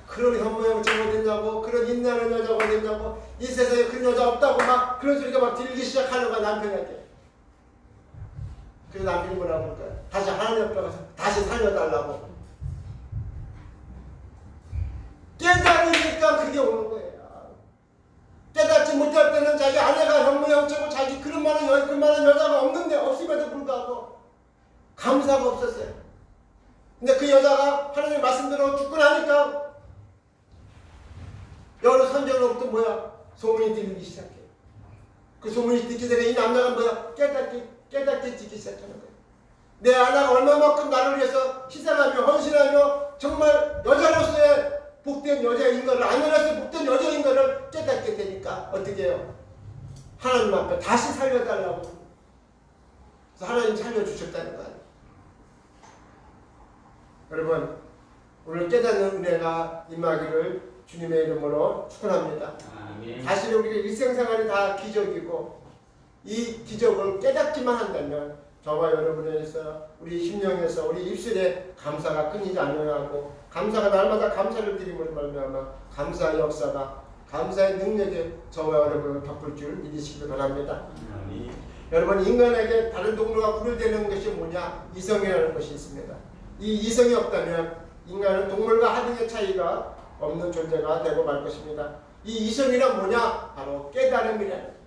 그런 현모양처가 어디 있냐고, 그런 인내하는 여자가 어디 있냐고, 이 세상에 그런 여자 없다고 막 그런 소리가 막 들리기 시작하는 거야 남편한테. 그래서 남편이 뭐라고 할까요? 다시 하나님 앞에 가서 다시 살려달라고. 깨달으니까 그게 오는 거예요. 깨닫지 못할 때는 자기 아내가 현모양처고 자기 그런 많은 여자가 없는데 없음에도 불구하고 감사가 없었어요. 근데 그 여자가 하나님 말씀대로 죽고 나니까 여러 선정으로부터 뭐야? 소문이 들리기 시작해. 그 소문이 듣기 전에 이 남자가 뭐야? 깨닫게 지기 시작하는 거예요. 내 아내가 얼마만큼 나를 위해서 희생하며 헌신하며 정말 여자로서의 복된 여자인 것을 아내로서의 복된 여자인 것을 깨닫게 되니까 어떻게 해요? 하나님 앞에 다시 살려달라고. 그래서 하나님 살려주셨다는 거예요. 여러분 오늘 깨닫는 은혜가 임하기를 주님의 이름으로 축원합니다. 아멘. 사실 우리 일생생활이 다 기적이고 이 기적을 깨닫기만 한다면 저와 여러분에서 우리 심령에서 우리 입술에 감사가 끊이지 않아야 하고 감사가 날마다 감사를 드림으로 말미암아 감사의 역사가 감사의 능력에 저와 여러분을 덮을 줄 믿으시기 바랍니다. 아멘. 여러분 인간에게 다른 동물과 구별되는 것이 뭐냐? 이성이라는 것이 있습니다. 이 이성이 없다면 인간은 동물과 하등의 차이가 없는 존재가 되고 말 것입니다. 이 이성이란 뭐냐? 바로 깨달음이라는.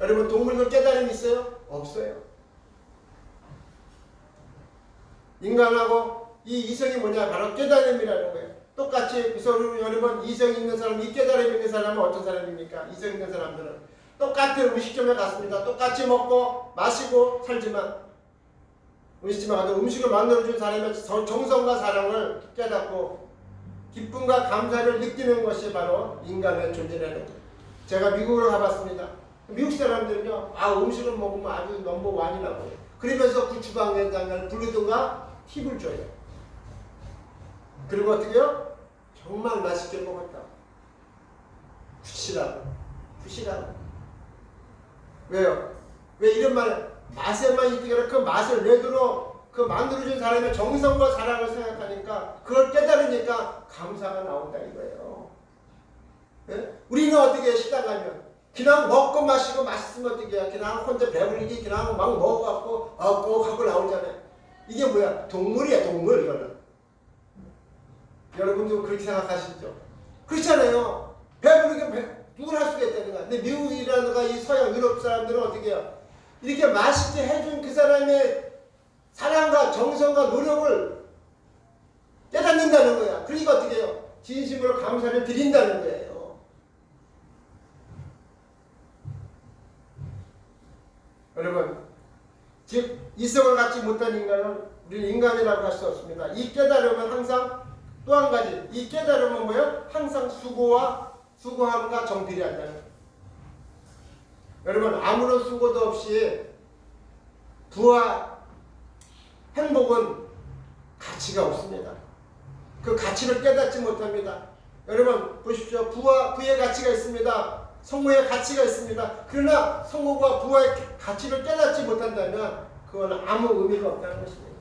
여러분 동물도 깨달음이 있어요? 없어요. 인간하고 이 이성이 뭐냐? 바로 깨달음이라는 거예요. 똑같이 그래서 여러분 이성 있는 사람, 이 깨달음 있는 사람은 어떤 사람입니까? 이성 있는 사람들은 똑같은 음식점에 갔습니다. 똑같이 먹고 마시고 살지만 음식점에 가서 음식을 만들어준 사람의 정성과 사랑을 깨닫고 기쁨과 감사를 느끼는 것이 바로 인간의 존재라는 거예요. 제가 미국을 가봤습니다. 미국 사람들은요, 음식을 먹으면 아주 넘버원이라고 해요. 그러면서 그 주방장을 부르든가 팁을 줘요. 그리고 어떻게 해요? 정말 맛있게 먹었다. 푸시라고. 왜요? 왜 이런 말, 맛에만 있기가 그 맛을 내도록 그 만들어준 사람의 정성과 사랑을 생각하니까 그걸 깨달으니까 감사가 나온다 이거예요. 예? 우리는 어떻게 시장 가면 그냥 먹고 마시고 맛있으면 어떻게 해요? 그냥 혼자 배불리기 그냥 막 먹어갖고 꼭 하고 나오잖아요. 이게 뭐야? 동물이야 동물 이거는. 여러분도 그렇게 생각하시죠? 그렇잖아요. 배부르게 누구나 할 수가 있다는 거야. 근데 미국이라든가 이 서양 유럽 사람들은 어떻게 해요? 이렇게 맛있게 해준 그 사람의 사랑과 정성과 노력을 깨닫는다는 거야. 그러니까 어떻게 해요? 진심으로 감사를 드린다는 거예요. 여러분, 즉 이성을 갖지 못한 인간은 우리는 인간이라고 할 수 없습니다. 이 깨달음은 항상 또 한 가지, 이 깨달음은 뭐예요? 항상 수고함과 정필이 한다는 거예요. 여러분, 아무런 수고도 없이 부와 행복은 가치가 없습니다. 그 가치를 깨닫지 못합니다. 여러분 보십시오. 부의 가치가 있습니다. 성공의 가치가 있습니다. 그러나 성공과 부의 가치를 깨닫지 못한다면 그건 아무 의미가 없다는 것입니다.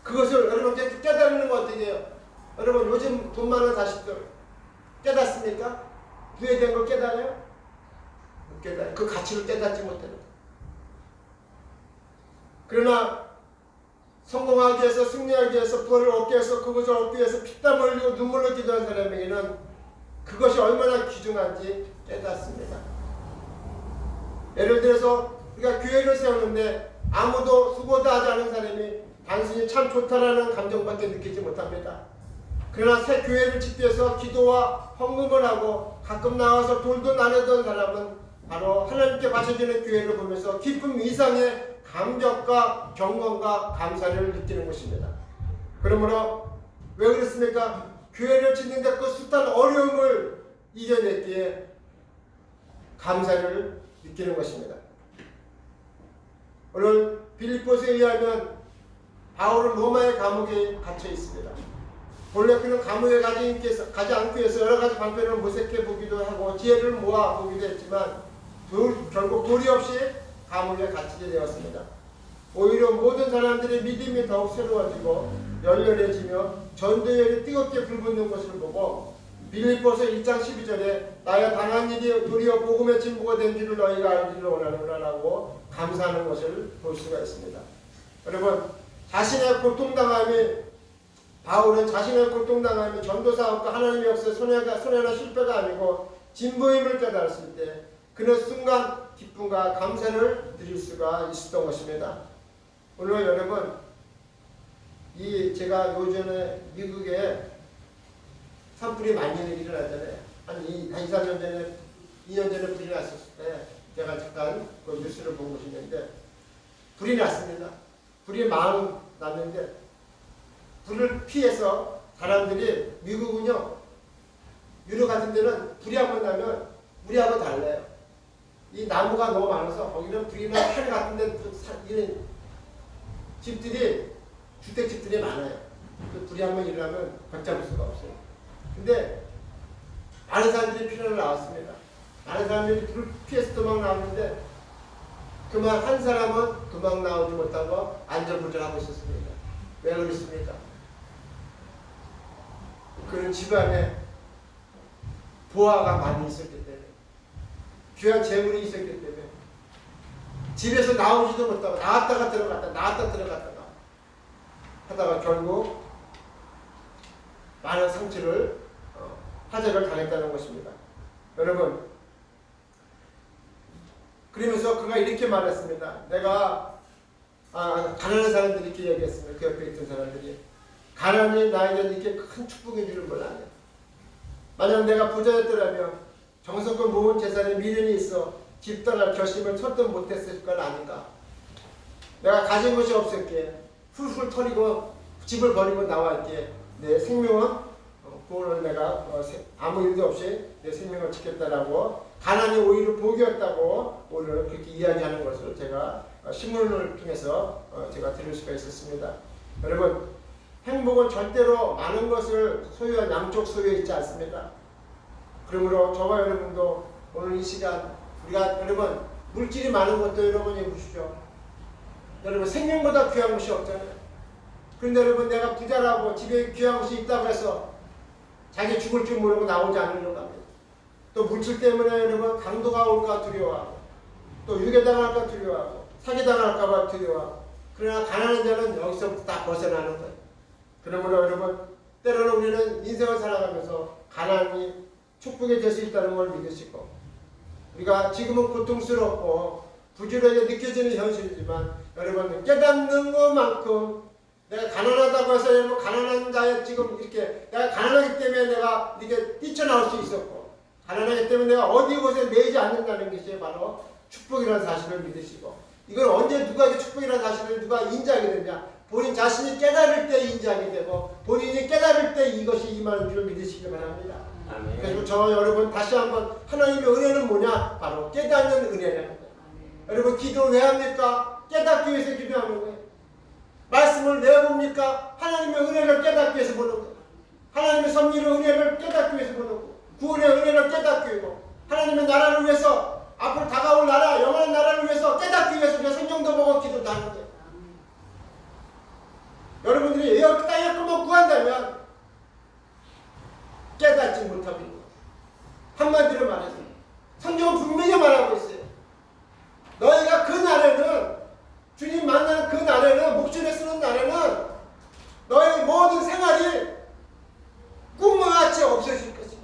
그것을 여러분 깨달는 건 어떻게 해요? 여러분 요즘 돈 많은 자식들 깨닫습니까? 부에 대한 걸 깨달아요? 못 깨달아요. 그 가치를 깨닫지 못해요. 그러나 성공하기 위해서, 승리하기 위해서, 부를 얻기 위해서, 그것을 얻기 위해서 피땀 흘리고 눈물로 기도한 사람에게는 그것이 얼마나 귀중한지 깨닫습니다. 예를 들어서 우리가 교회를 세우는데 아무도 수고도 하지 않은 사람이 단순히 참 좋다라는 감정밖에 느끼지 못합니다. 그러나 새 교회를 짓기 위해서 기도와 헌금을 하고 가끔 나와서 돌도 나누던 사람은 바로 하나님께 바쳐지는 교회를 보면서 기쁨 이상의 감격과 경건과 감사를 느끼는 것입니다. 그러므로 왜 그렇습니까? 교회를 짓는데 그 숱한 어려움을 이겨냈기에 감사를 느끼는 것입니다. 오늘 빌립보서에 의하면 바울은 로마의 감옥에 갇혀 있습니다. 본래 그는 감옥에 가지 않기 위해서 여러 가지 방편을 모색해 보기도 하고 지혜를 모아 보기도 했지만 결국 도리 없이 감옥에 갇히게 되었습니다. 오히려 모든 사람들의 믿음이 더욱 새로워지고 열렬해지며 전도열이 뜨겁게 불붙는 것을 보고 빌립보서 1장 12절에 나의 당한 일이 도리어 복음의 진보가 된 줄을 너희가 알기를 원하노라라고 감사하는 것을 볼 수가 있습니다. 여러분, 자신의 고통당함이 바울은 자신의 고통당함이 전도사업과 하나님의 역사의 손해나 실패가 아니고 진보임을 깨달았을 때 그는 순간 기쁨과 감사를 드릴 수가 있었던 것입니다. 오늘 여러분, 제가 요전에 미국에 산불이 많이 일어났잖아요. 한 2, 3년 전에, 2년 전에 불이 났었을 때 제가 잠깐 그 뉴스를 본 것이 있는데 불이 났습니다. 불이 막 났는데 불을 피해서 사람들이 미국은요, 유럽 같은 데는 불이 한번 나면 우리하고 달라요. 이 나무가 너무 많아서 거기는 불이나 산 같은 데 이런 집들이 주택집들이 많아요. 그 불이 한번 일어나면 걷잡을 수가 없어요. 근데 많은 사람들이 피난을 나왔습니다. 많은 사람들이 불을 피해서 도망 나왔는데 그만 한 사람은 도망 나오지 못하고 안전부전하고 있었습니다. 왜 그렇습니까? 그는 집안에 보화가 많이 있었기 때문에, 귀한 재물이 있었기 때문에 집에서 나오지도 못하고 나왔다가 들어갔다 나왔다 들어갔다가 하다가 결국 많은 상처를 화재를 당했다는 것입니다. 여러분, 그러면서 그가 이렇게 말했습니다. 내가 가난한 사람들이 이렇게 얘기했습니다. 그 옆에 있던 사람들이 가난이 나에게 이렇게 큰 축복인 줄은 몰랐네. 만약 내가 부자였더라면 정성껏 모은 재산에 미련이 있어 집 떠날 결심을 선뜻 못했을 건 아닌가. 내가 가진 것이 없었기에 훌훌 털이고 집을 버리고 나왔기에 내 생명은 그거를 내가 아무 일도 없이 내 생명을 지켰다라고, 가난이 오히려 복이었다고 오늘 그렇게 이야기하는 것을 제가 신문을 통해서 제가 들을 수가 있었습니다. 여러분, 행복은 절대로 많은 것을 소유한 양쪽 소유에 있지 않습니다. 그러므로 저와 여러분도 오늘 이 시간 우리가 여러분 물질이 많은 것도 여러분이 보십시오. 여러분 생명보다 귀한 것이 없잖아요. 그런데 여러분 내가 부자라고 집에 귀한 것이 있다고 해서 자기 죽을 줄 모르고 나오지 않으려고 합니다. 또 물질 때문에 여러분 강도가 올까 두려워하고 또 유괴당할까 두려워하고 사기당할까 봐 두려워하고, 그러나 가난한 자는 여기서부터 다 벗어나는 거예요. 그러므로 여러분 때로는 우리는 인생을 살아가면서 가난이 축복이 될 수 있다는 걸 믿으시고, 우리가 지금은 고통스럽고 부지런하게 느껴지는 현실이지만 여러분 깨닫는 것만큼 내가 가난하다고 해서 여러분 가난한 자에 지금 이렇게 내가 가난하기 때문에 내가 이렇게 뛰쳐나올 수 있었고, 가난하기 때문에 내가 어디 곳에 매이지 않는다는 것이 바로 축복이라는 사실을 믿으시고, 이걸 언제 누가 이 축복이라는 사실을 누가 인지하게 되냐, 본인 자신이 깨달을 때 인지하게 되고 본인이 깨달을 때 이것이 임하는 줄 믿으시기 바랍니다. 아멘. 그래서 저와 여러분 다시 한번 하나님의 은혜는 뭐냐? 바로 깨닫는 은혜라는 거예요. 여러분 기도를 왜 합니까? 깨닫기 위해서 기도하는 거예요. 말씀을 왜 봅니까? 하나님의 은혜를 깨닫기 위해서 보는 거예요. 하나님의 섭리의 은혜를 깨닫기 위해서 보는 거예요. 구원의 은혜를 깨닫기 위해서, 하나님의 나라를 위해서, 앞으로 다가올 나라, 영원한 나라를 위해서 깨닫기 위해서 우리가 성경도 보고 기도도 하는 거예요. 여러분들이 여기 땅에 것만 구한다면 깨닫지 못하고 있는 거예요. 한마디로 말해서 성경은 분명히 말하고 있어요. 너희가 그 날에는, 주님 만나는 그 날에는, 목줄에 쓰는 날에는 너희 모든 생활이 꿈과 같이 없어질 것이다.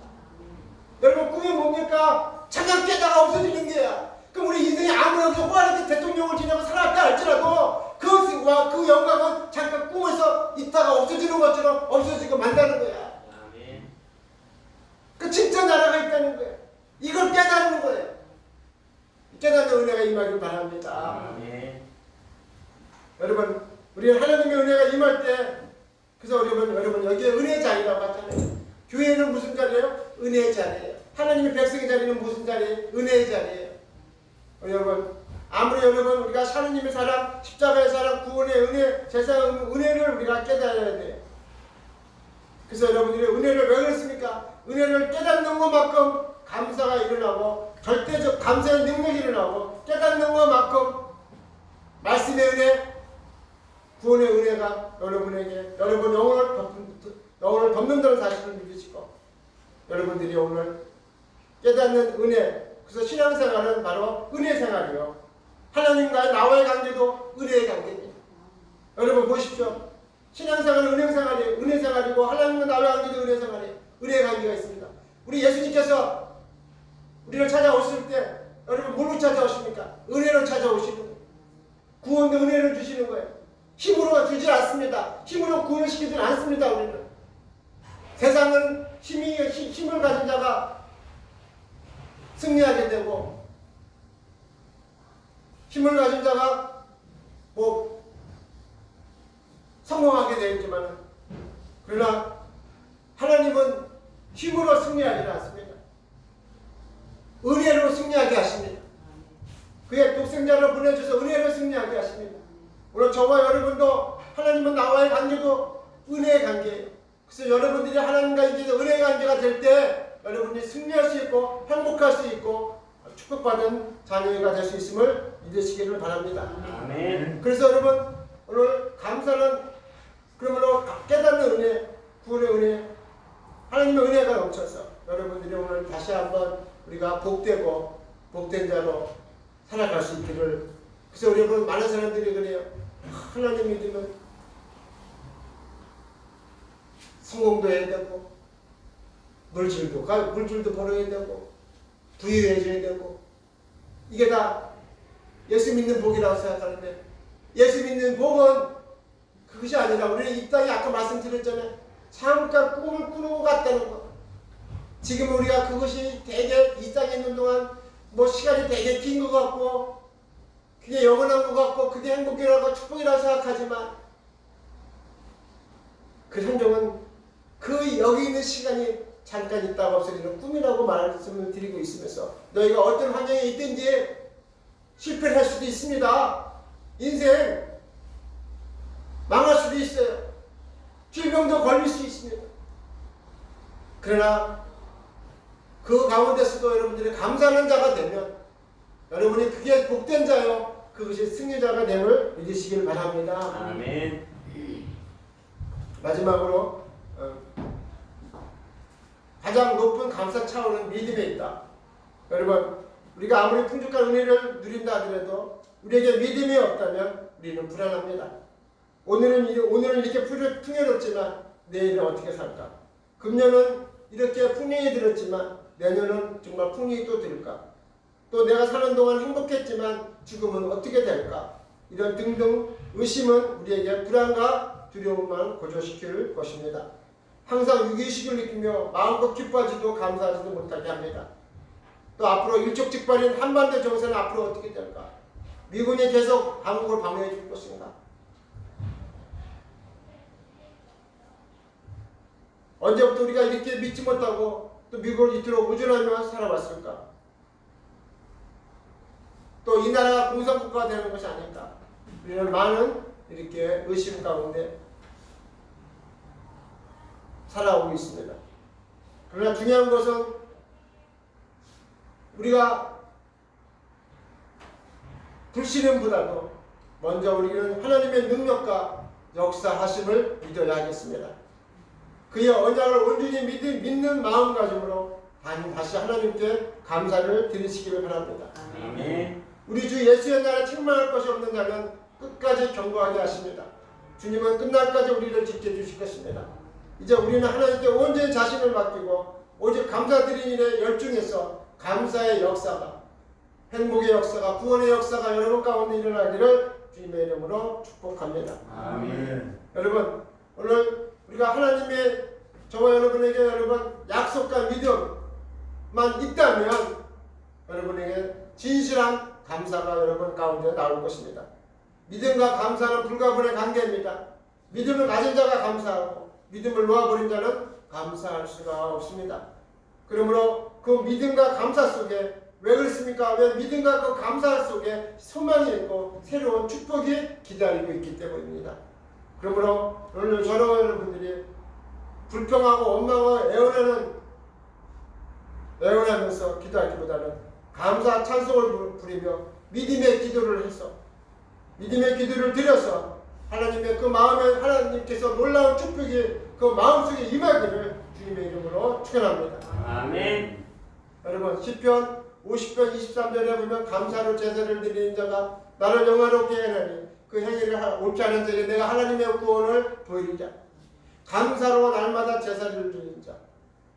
여러분 꿈이 뭡니까? 잠깐 깨다가 없어지는 게야. 그럼 우리 인생이 아무리 호화롭게 대통령을 지내고 살았다 할지라도 그 영광은 잠깐 꿈에서 있다가 없어지는 것처럼 없어지고 만다는 거야. 아멘. 그 진짜 나라가 있다는 거예요. 이걸 깨닫는 거예요. 깨닫는 은혜가 임하길 바랍니다. 아멘. 여러분, 우리 하나님의 은혜가 임할 때, 그래서 여러분 여기에 은혜의 자리라고 하잖아요. 교회는 무슨 자리예요? 은혜의 자리예요. 하나님의 백성의 자리는 무슨 자리예요? 은혜의 자리예요. 여러분, 아무리 여러분 우리가 하나님의 사랑, 십자가의 사랑, 구원의 은혜, 제사의 은혜를 우리가 깨달아야 돼요. 그래서 여러분들이 은혜를 왜 그랬습니까? 은혜를 깨닫는 것만큼 감사가 일어나고 절대적 감사의 능력이 일어나고, 깨닫는 것만큼 말씀의 은혜, 구원의 은혜가 여러분에게 여러분 영혼을 덮는다는 사실을 믿으시고, 여러분들이 오늘 깨닫는 은혜, 그래서 신앙생활은 바로 은혜 생활이요. 하나님과의 나와의 관계도 은혜의 관계입니다. 여러분 보십시오. 신앙생활은 은혜 생활이고 하나님과 나와의 관계도 은혜 생활이에요. 은혜의 관계가 있습니다. 우리 예수님께서 우리를 찾아오실 때 여러분 뭘로 찾아오십니까? 은혜로 찾아오시는 거예요. 구원도 은혜를 주시는 거예요. 힘으로 주지 않습니다. 힘으로 구원을 시키지 않습니다. 우리는 세상은 힘을 가진 자가 승리하게 되고, 힘을 가진 자가 성공하게 되겠지만, 그러나 하나님은 힘으로 승리하지 않습니다. 은혜로 승리하게 하십니다. 그의 독생자를 보내주셔서 은혜로 승리하게 하십니다. 물론 저와 여러분도 하나님은 나와의 관계도 은혜의 관계예요. 그래서 여러분들이 하나님과 이제 은혜의 관계가 될 때 여러분이 승리할 수 있고 행복할 수 있고 축복받은 자녀가 될 수 있음을 믿으시기를 바랍니다. 아멘. 그래서 여러분 오늘 감사는 그러므로 깨닫는 은혜, 구원의 은혜, 하나님의 은혜가 넘쳐서 여러분들이 오늘 다시 한번 우리가 복되고 복된 자로 살아갈 수 있기를. 그래서 우리 여러분 많은 사람들이 그래요. 하나님 믿으면 성공도 해야 되고 물질도 벌어야 되고 부유해져야 되고, 이게 다 예수 믿는 복이라고 생각하는데, 예수 믿는 복은 그것이 아니라 우리는 이 땅에 아까 말씀드렸잖아요. 잠깐 꿈을 꾸는 것 같다는 것. 지금 우리가 그것이 되게 이 땅에 있는 동안 시간이 되게 긴 것 같고 그게 영원한 것 같고 그게 행복이라고 축복이라고 생각하지만, 그 성경은 그 여기 있는 시간이 잠깐 있다가 없어지는 꿈이라고 말씀을 드리고 있으면서, 너희가 어떤 환경에 있든지 실패를 할 수도 있습니다. 인생 망할 수도 있어요. 질병도 걸릴 수 있습니다. 그러나 그 가운데서도 여러분들이 감사하는 자가 되면 여러분이 그게 복된 자요, 그것이 승리자가 됨을 믿으시길 바랍니다. 아멘. 마지막으로 가장 높은 감사 차원은 믿음에 있다. 여러분, 우리가 아무리 풍족한 은혜를 누린다 하더라도 우리에게 믿음이 없다면 우리는 불안합니다. 오늘은 이렇게 풍요롭지만 내일은 어떻게 살까? 금년은 이렇게 풍년이 들었지만 내년은 정말 풍년이 또 들까? 또 내가 사는 동안 행복했지만 죽으면 어떻게 될까? 이런 등등 의심은 우리에게 불안과 두려움만 고조시킬 것입니다. 항상 위기의식을 느끼며 마음껏 기뻐하지도 감사하지도 못하게 합니다. 또 앞으로 일촉즉발인 한반도 정세는 앞으로 어떻게 될까? 미군이 계속 한국을 방어해 줄 것인가? 언제부터 우리가 이렇게 믿지 못하고 또 미국을 이토록 의존하며 살아왔을까? 또 이 나라가 공산국가가 되는 것이 아닐까? 우리는 많은 이렇게 의심 가운데 살아오고 있습니다. 그러나 중요한 것은 우리가 불신임보다도 먼저 우리는 하나님의 능력과 역사하심을 믿어야 하겠습니다. 그의 언약을 온전히 믿는 마음가짐으로 다시 하나님께 감사를 드리시기를 바랍니다. 아멘. 우리 주 예수의 나라 책망할 것이 없는 자는 끝까지 경고하게 하십니다. 주님은 끝날까지 우리를 지켜주실 것입니다. 이제 우리는 하나님께 온전히 자신을 맡기고 오직 감사드리는 일에 열중해서 감사의 역사가, 행복의 역사가, 구원의 역사가 여러분 가운데 일어나기를 주님의 이름으로 축복합니다. 아멘. 여러분, 오늘 우리가 하나님의 저와 여러분에게 여러분 약속과 믿음만 있다면 여러분에게 진실한 감사가 여러분 가운데 나올 것입니다. 믿음과 감사는 불가분의 관계입니다. 믿음을 가진 자가 감사하고 믿음을 놓아버린 자는 감사할 수가 없습니다. 그러므로 그 믿음과 감사 속에 왜 그렇습니까? 왜 믿음과 그 감사 속에 소망이 있고 새로운 축복이 기다리고 있기 때문입니다. 그러므로 오늘 저와 여러분들이 불평하고 원망하고 애원하면서 기도하기보다는 감사 찬송을 부리며 믿음의 기도를 해서 믿음의 기도를 드려서 하나님의 그 마음에 하나님께서 놀라운 축복이 그 마음속에 임하기를 주님의 이름으로 축원합니다. 아멘. 여러분 시편 50편 23절에 보면 감사로 제사를 드리는 자가 나를 영화롭게 하나니 그 행위를 옳지 않은 자에게 내가 하나님의 구원을 보이리라. 감사로 날마다 제사를 드리는 자,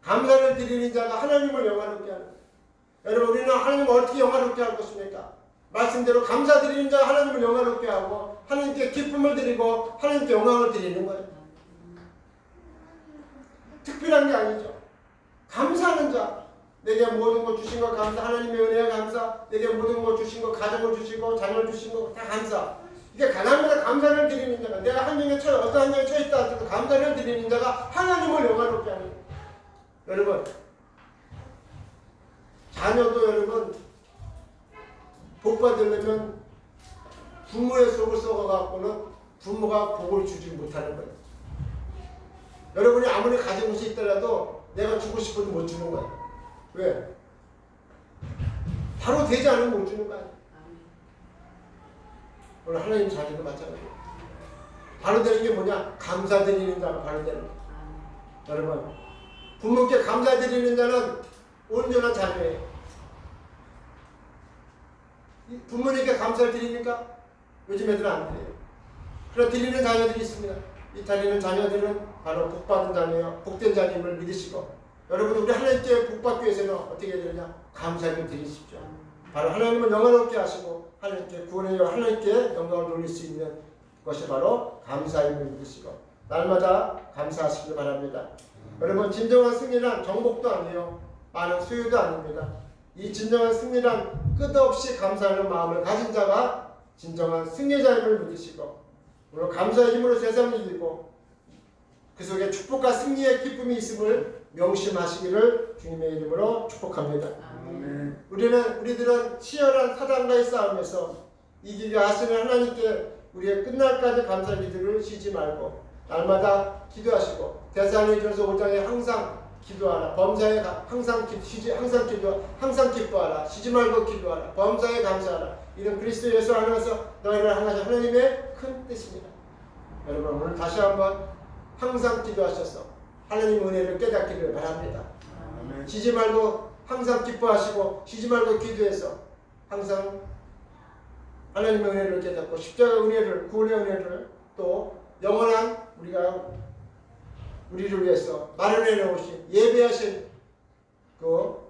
감사를 드리는 자가 하나님을 영화롭게 하는 거예요. 여러분 우리는 하나님을 어떻게 영화롭게 할 것입니까? 말씀대로 감사드리는 자가 하나님을 영화롭게 하고 하나님께 기쁨을 드리고 하나님께 영광을 드리는 거예요. 특별한 게 아니죠. 감사하는 자, 내게 모든 것 주신 것 감사, 하나님의 은혜에 감사, 내게 모든 것 주신 것, 가정을 주시고 자녀를 주신 것 다 감사. 이게 가난보다 감사를 드리는 자가, 내가 한 명에 처해 어떤 한 명에 처했다 하더라도 감사를 드리는 자가 하나님을 영화롭게 하는 거예요. 여러분 자녀도 여러분 복 받으려면 부모의 속을 썩어갖고는 부모가 복을 주지 못하는 거예요. 여러분이 아무리 가진 것이 있더라도 내가 주고 싶어도 못 주는 거예요. 왜? 바로 되지 않으면 못 주는 거예요. 오늘 하나님 자녀도 마찬가지예요. 바로 되는 게 뭐냐? 감사드리는 자가 바로 되는 거예요. 여러분 부모께 감사드리는 자는 온전한 자녀예요. 부모님께 감사를 드립니까? 요즘 애들은 안 드려요. 그러나 드리는 자녀들이 있습니다. 이 드리는 자녀들은 바로 복받은 자녀요, 복된 자님을 믿으시고 여러분 우리 하나님께 복받기 위해서는 어떻게 해야 되느냐? 감사를 드리십시오. 바로 하나님을 영광롭게 하시고 하나님께 구원의 하나님께 영광을 돌릴 수 있는 것이 바로 감사임을 믿으시고 날마다 감사하시길 바랍니다. 여러분 진정한 승리란 정복도 아니에요. 많은 수요도 아닙니다. 이 진정한 승리란 끝없이 감사하는 마음을 가진 자가 진정한 승리자임을 믿으시고 오늘 감사의 힘으로 세상을 이기고 그 속에 축복과 승리의 기쁨이 있음을 명심하시기를 주님의 이름으로 축복합니다. 아멘. 우리들은 치열한 사단과의 싸움에서 이기게 하시는 하나님께 우리의 끝날까지 감사 기도를 쉬지 말고 날마다 기도하시고 데살로니가서 5장에 항상 기도하라. 범사에 항상 기뻐하라. 쉬지 말고 기도하라. 범사에 감사하라. 이런 그리스도 예수 안에서 너희를 향하신 하나님의 큰 뜻입니다. 여러분 오늘 다시 한번 항상 기도하셔서 하나님의 은혜를 깨닫기를 바랍니다. 아멘. 쉬지 말고 항상 기뻐하시고 쉬지 말고 기도해서 항상 하나님의 은혜를 깨닫고 십자가 은혜를, 구원의 은혜를 또 영원한 우리를 위해서 마련해 놓으신 예배하신 그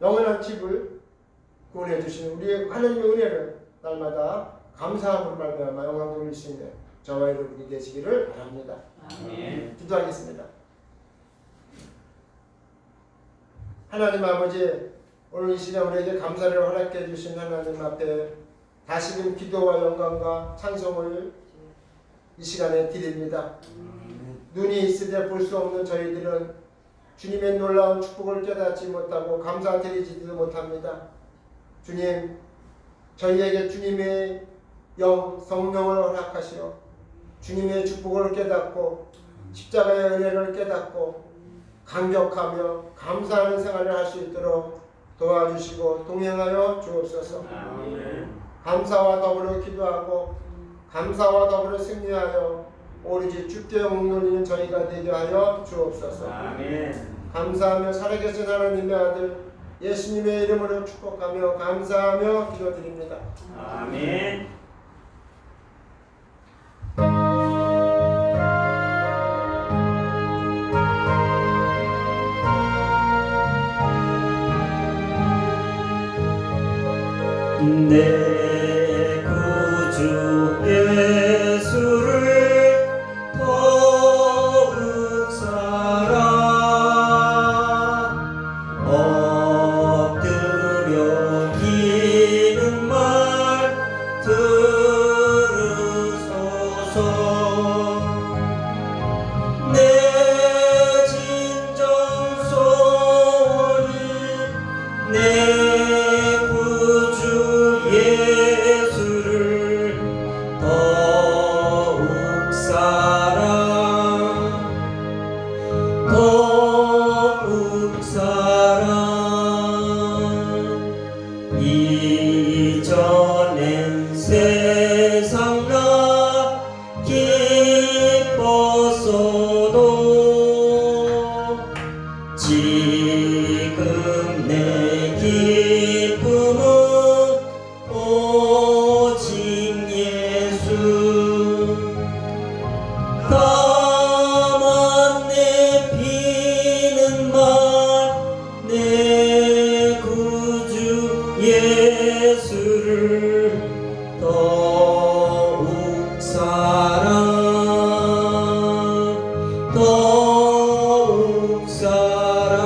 영원한 집을 구원해 주시는 우리의 하나님의 은혜를 날마다 감사함으로 말미암아 영광 돌릴 수 있는 저와 여러분이 되시기를 바랍니다. 아멘. 기도하겠습니다. 하나님 아버지, 오늘 이 시간 우리에게 감사를 허락해 주신 하나님 앞에 다시금 기도와 영광과 찬송을 이 시간에 드립니다. 눈이 있으되 볼 수 없는 저희들은 주님의 놀라운 축복을 깨닫지 못하고 감사드리지도 못합니다. 주님, 저희에게 주님의 영 성령을 허락하시어 주님의 축복을 깨닫고 십자가의 은혜를 깨닫고 감격하며 감사하는 생활을 할 수 있도록 도와주시고 동행하여 주옵소서. 아멘. 감사와 더불어 기도하고 감사와 더불어 승리하여 오로지 주께 영광 돌리는 저희가 되게 하여 주옵소서. 아멘. 감사하며 살아계신 하나님의 아들 예수님의 이름으로 축복하며 감사하며 기도드립니다. 아멘. 내 구주 예수를 더욱 사랑 엎드려 기는 말 들으소서. 내 진정 소원이 내 예수를 더욱 사랑 이전엔 세상 나 기뻤어도 지금 내 기쁨은 오직 예수. 다만 내 피는 말 내 구주 예수를 더욱 사랑 더욱 사랑.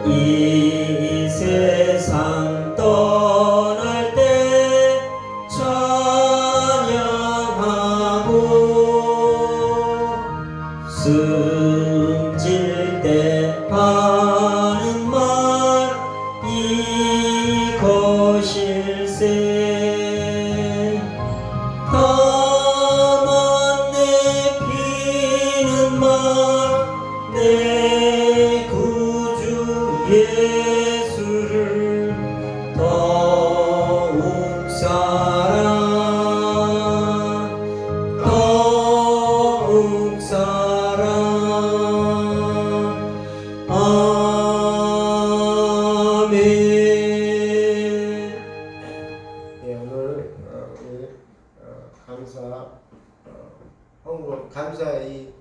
이 세상 떠날 때 찬양하고 숨질 때 하는 말 이것일세. 다만 내 피는 말 내 구주 예수를 더욱 사랑 더욱 사랑. 아멘. 예, 오늘 우리 감사 헌금 감사 이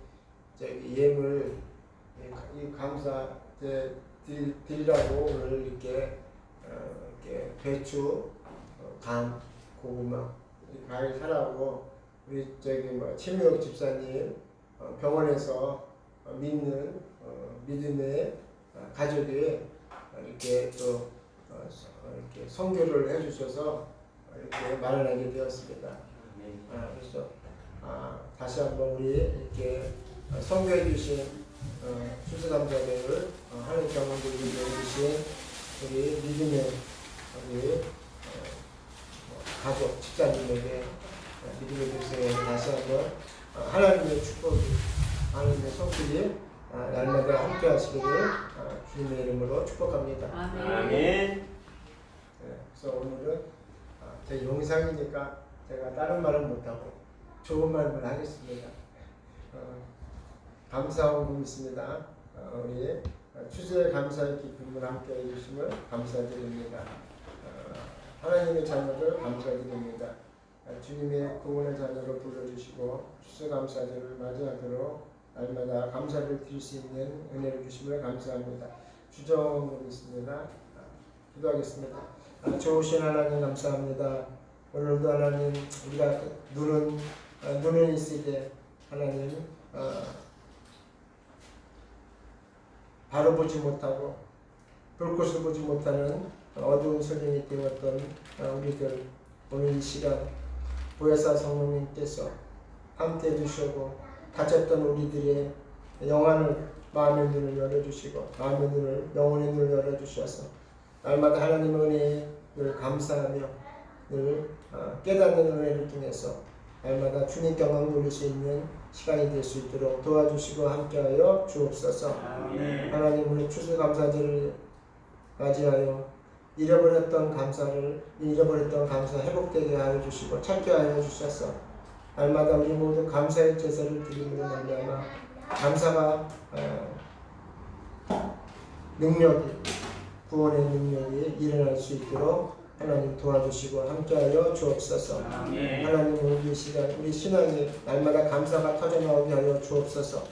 예물 이 감사 드리라고 오늘 이렇게 배추, 감, 고구마, 과일 사라고 우리 최미옥 집사님 병원에서 믿는 믿음의 가족이 이렇게 또 이렇게 선교를 해주셔서 이렇게 마련하게 되었습니다. 그래서 다시 한번 우리 이렇게 선교해 주신 추수감사대를 하는 경험들을 해주신 우리 믿음의 우리 가족 집사님에게 믿음의 교세에 다시 한번 하나님의 축복이 하나님의 손길이 날마다 함께 하시기를 주님의 이름으로 축복합니다. 아멘. 그래서 오늘은 제 영상이니까 제가 다른 말은 못하고 좋은 말만 하겠습니다. 감사하고 있습니다. 우리 추수의 감사의 기쁨을 함께 해주심을 감사드립니다. 하나님의 자녀를 감사드립니다. 주님의 구원의 자녀로 불러주시고 추수감사절을 맞이하도록 날마다 감사를 드릴 수 있는 은혜를 주심을 감사합니다. 주정을 있습니다. 기도하겠습니다. 좋으신 하나님 감사합니다. 오늘도 하나님 우리가 눈은 있으되 하나님 바로 보지 못하고 불꽃을 보지 못하는 어두운 소년이 되었던 우리들, 오늘 이 시간 보혜사 성령님께서 함께 해주시고 다쳤던 우리들의 영안을, 마음의 눈을 열어주시고 마음의 눈을, 영혼의 눈을 열어주셔서 날마다 하나님의 은혜에 늘 감사하며 늘 깨닫는 은혜를 통해서 날마다 주님 경험 누릴 수 있는 시간이 될 수 있도록 도와주시고 함께하여 주옵소서. 아멘. 하나님 오늘 추수감사절을 맞이하여 잃어버렸던 감사 회복되게 하여 주시고 찾게 하여 주셔서 날마다 우리 모두 감사의 제사를 드림으로 말미암아 감사가 구원의 능력이 일어날 수 있도록 하나님 도와주시고 함께하여 주옵소서. 아멘. 하나님 오늘 이 시간 우리 신앙이 날마다 감사가 터져나오게 하여 주옵소서.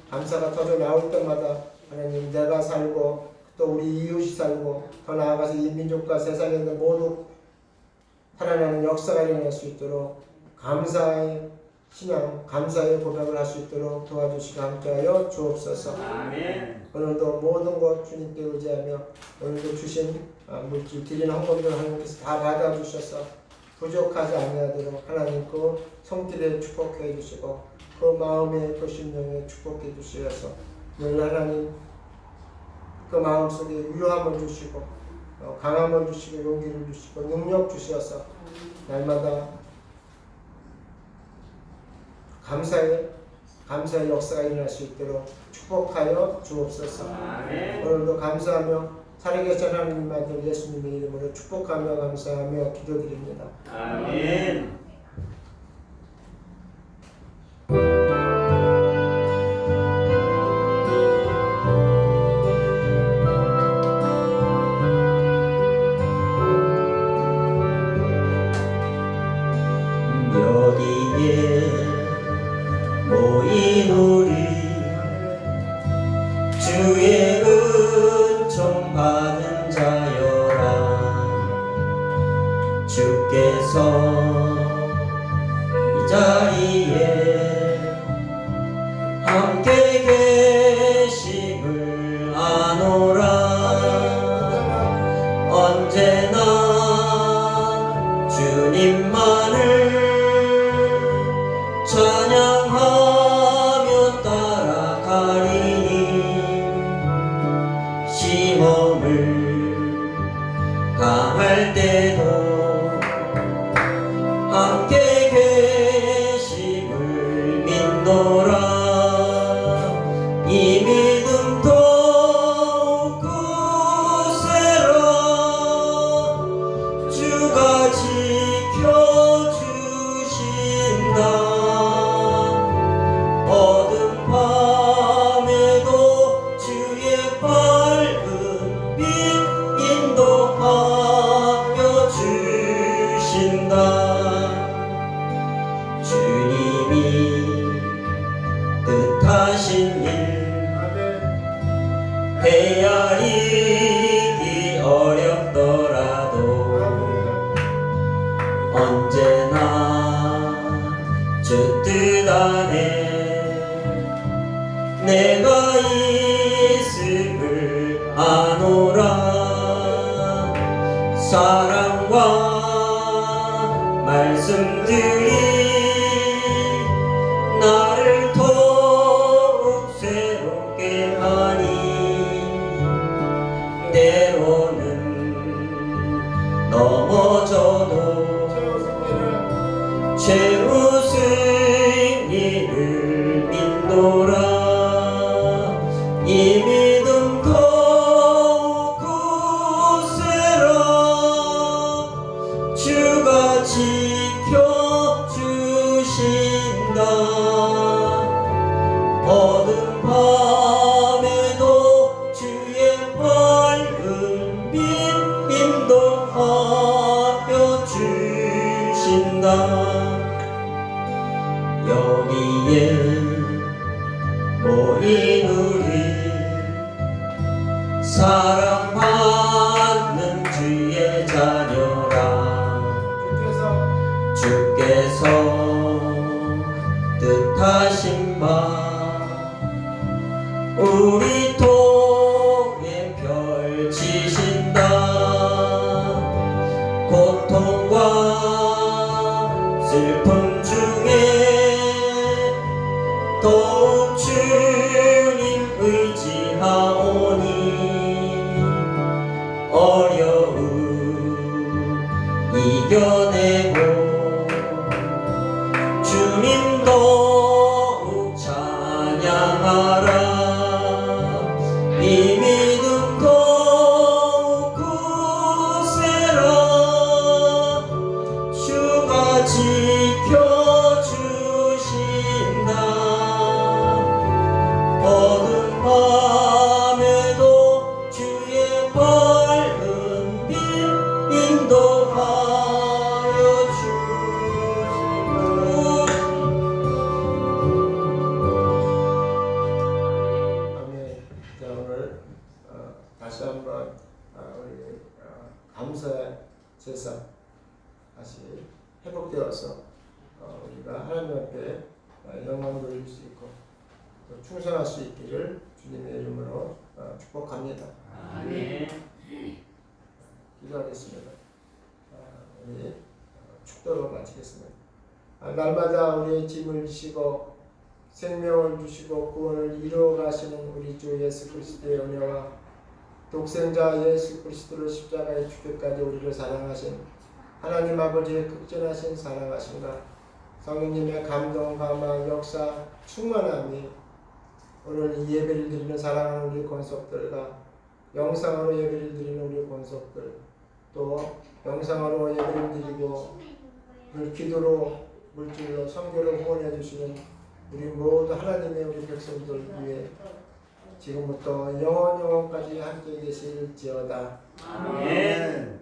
감사가 터져나올 때마다 하나님 내가 살고 또 우리 이웃이 살고 더 나아가서 이 민족과 세상에 있는 모두 살아나는 역사가 일어날 수 있도록 감사의 신앙, 감사의 고백을 할 수 있도록 도와주시고 함께하여 주옵소서. 아멘. 오늘도 모든 것 주님께 의지하며 오늘도 주신 물질 드리는 헌금들 하나님께서 다 받아주셔서 부족하지 아니하도록 하나님 그 손길에 축복해 주시고 그 마음에 그 심령에 축복해 주셔서 늘 하나님 그 마음속에 위로함을 주시고 강함을 주시고 용기를 주시고 능력 주셔서 날마다 감사의 역사가 일어날 수 있도록 축복하여 주옵소서. 아멘. 오늘도 감사하며 살아계신 하나님 아들 예수님의 이름으로 축복하며 감사하며 기도드립니다. 아멘. 여기에 모인 우리 주의 은총 받은 자여라. 주께서 이 자리에 함께 계심을 아노라. 언제나 주님만을 찬양하며 따라가리니 시험을 당할 때도 함께 계심을 믿노라. 이 믿음 더욱 굳세라. 주가 지켜주신다. 어두운 밤에도 주의 밝은 빛 인도하여 주신다. 주님이 뜻하신 일 헤아리기 어렵더라도 언제나 주 뜻 안에 내가 있음을 아노라. 사랑과 말씀들이 나를 더욱 새롭게 하니 때로는 넘어져도 최후 승리를 믿노라. 이 믿음 더욱 굳세라. 주가 지켜주신다. 어두운 밤에도 주의 밝은 빛 인도하여 여기에 모인 우리 사랑받는 주의 자녀라. 주께서 뜻하신 바 우리 통해 펼치신다. 고통과 슬픔 중에 더욱 주님 의지하오니 어려움 이겨내고 주님 더욱 찬양하라. 이 믿음 더욱 굳세라. 주가 지켜주신다. 어두운 밤에도 주의 밝은 빛 인도하여 주시고. 아멘. 자, 오늘 다시 한번 우리 감사 제사 다시 회복되어서 우리가 하나님 앞에 영광 돌릴 수 있고 또 충성할 수 있기를 주님의 이름으로 축복합니다. 아멘. 기도하겠습니다. 우리 축도로 마치겠습니다. 날마다 우리의 짐을 지시고 생명을 주시고 구원을 이루어 가시는 우리 주 예수 그리스도의 은혜와 독생자 예수 그리스도를 십자가에 죽기까지 우리를 사랑하신 하나님 아버지의 극진하신 사랑하신가 성령님의 감동, 감화, 역사, 충만함이 오늘 이 예배를 드리는 사랑하는 우리 권속들과 영상으로 예배를 드리는 우리 권속들 또 영상으로 예배를 드리고 기도로 물질로 선교로 후원해 주시는 우리 모두 하나님의 우리 백성들 위해 지금부터 영원까지 함께 계실지어다. 아멘.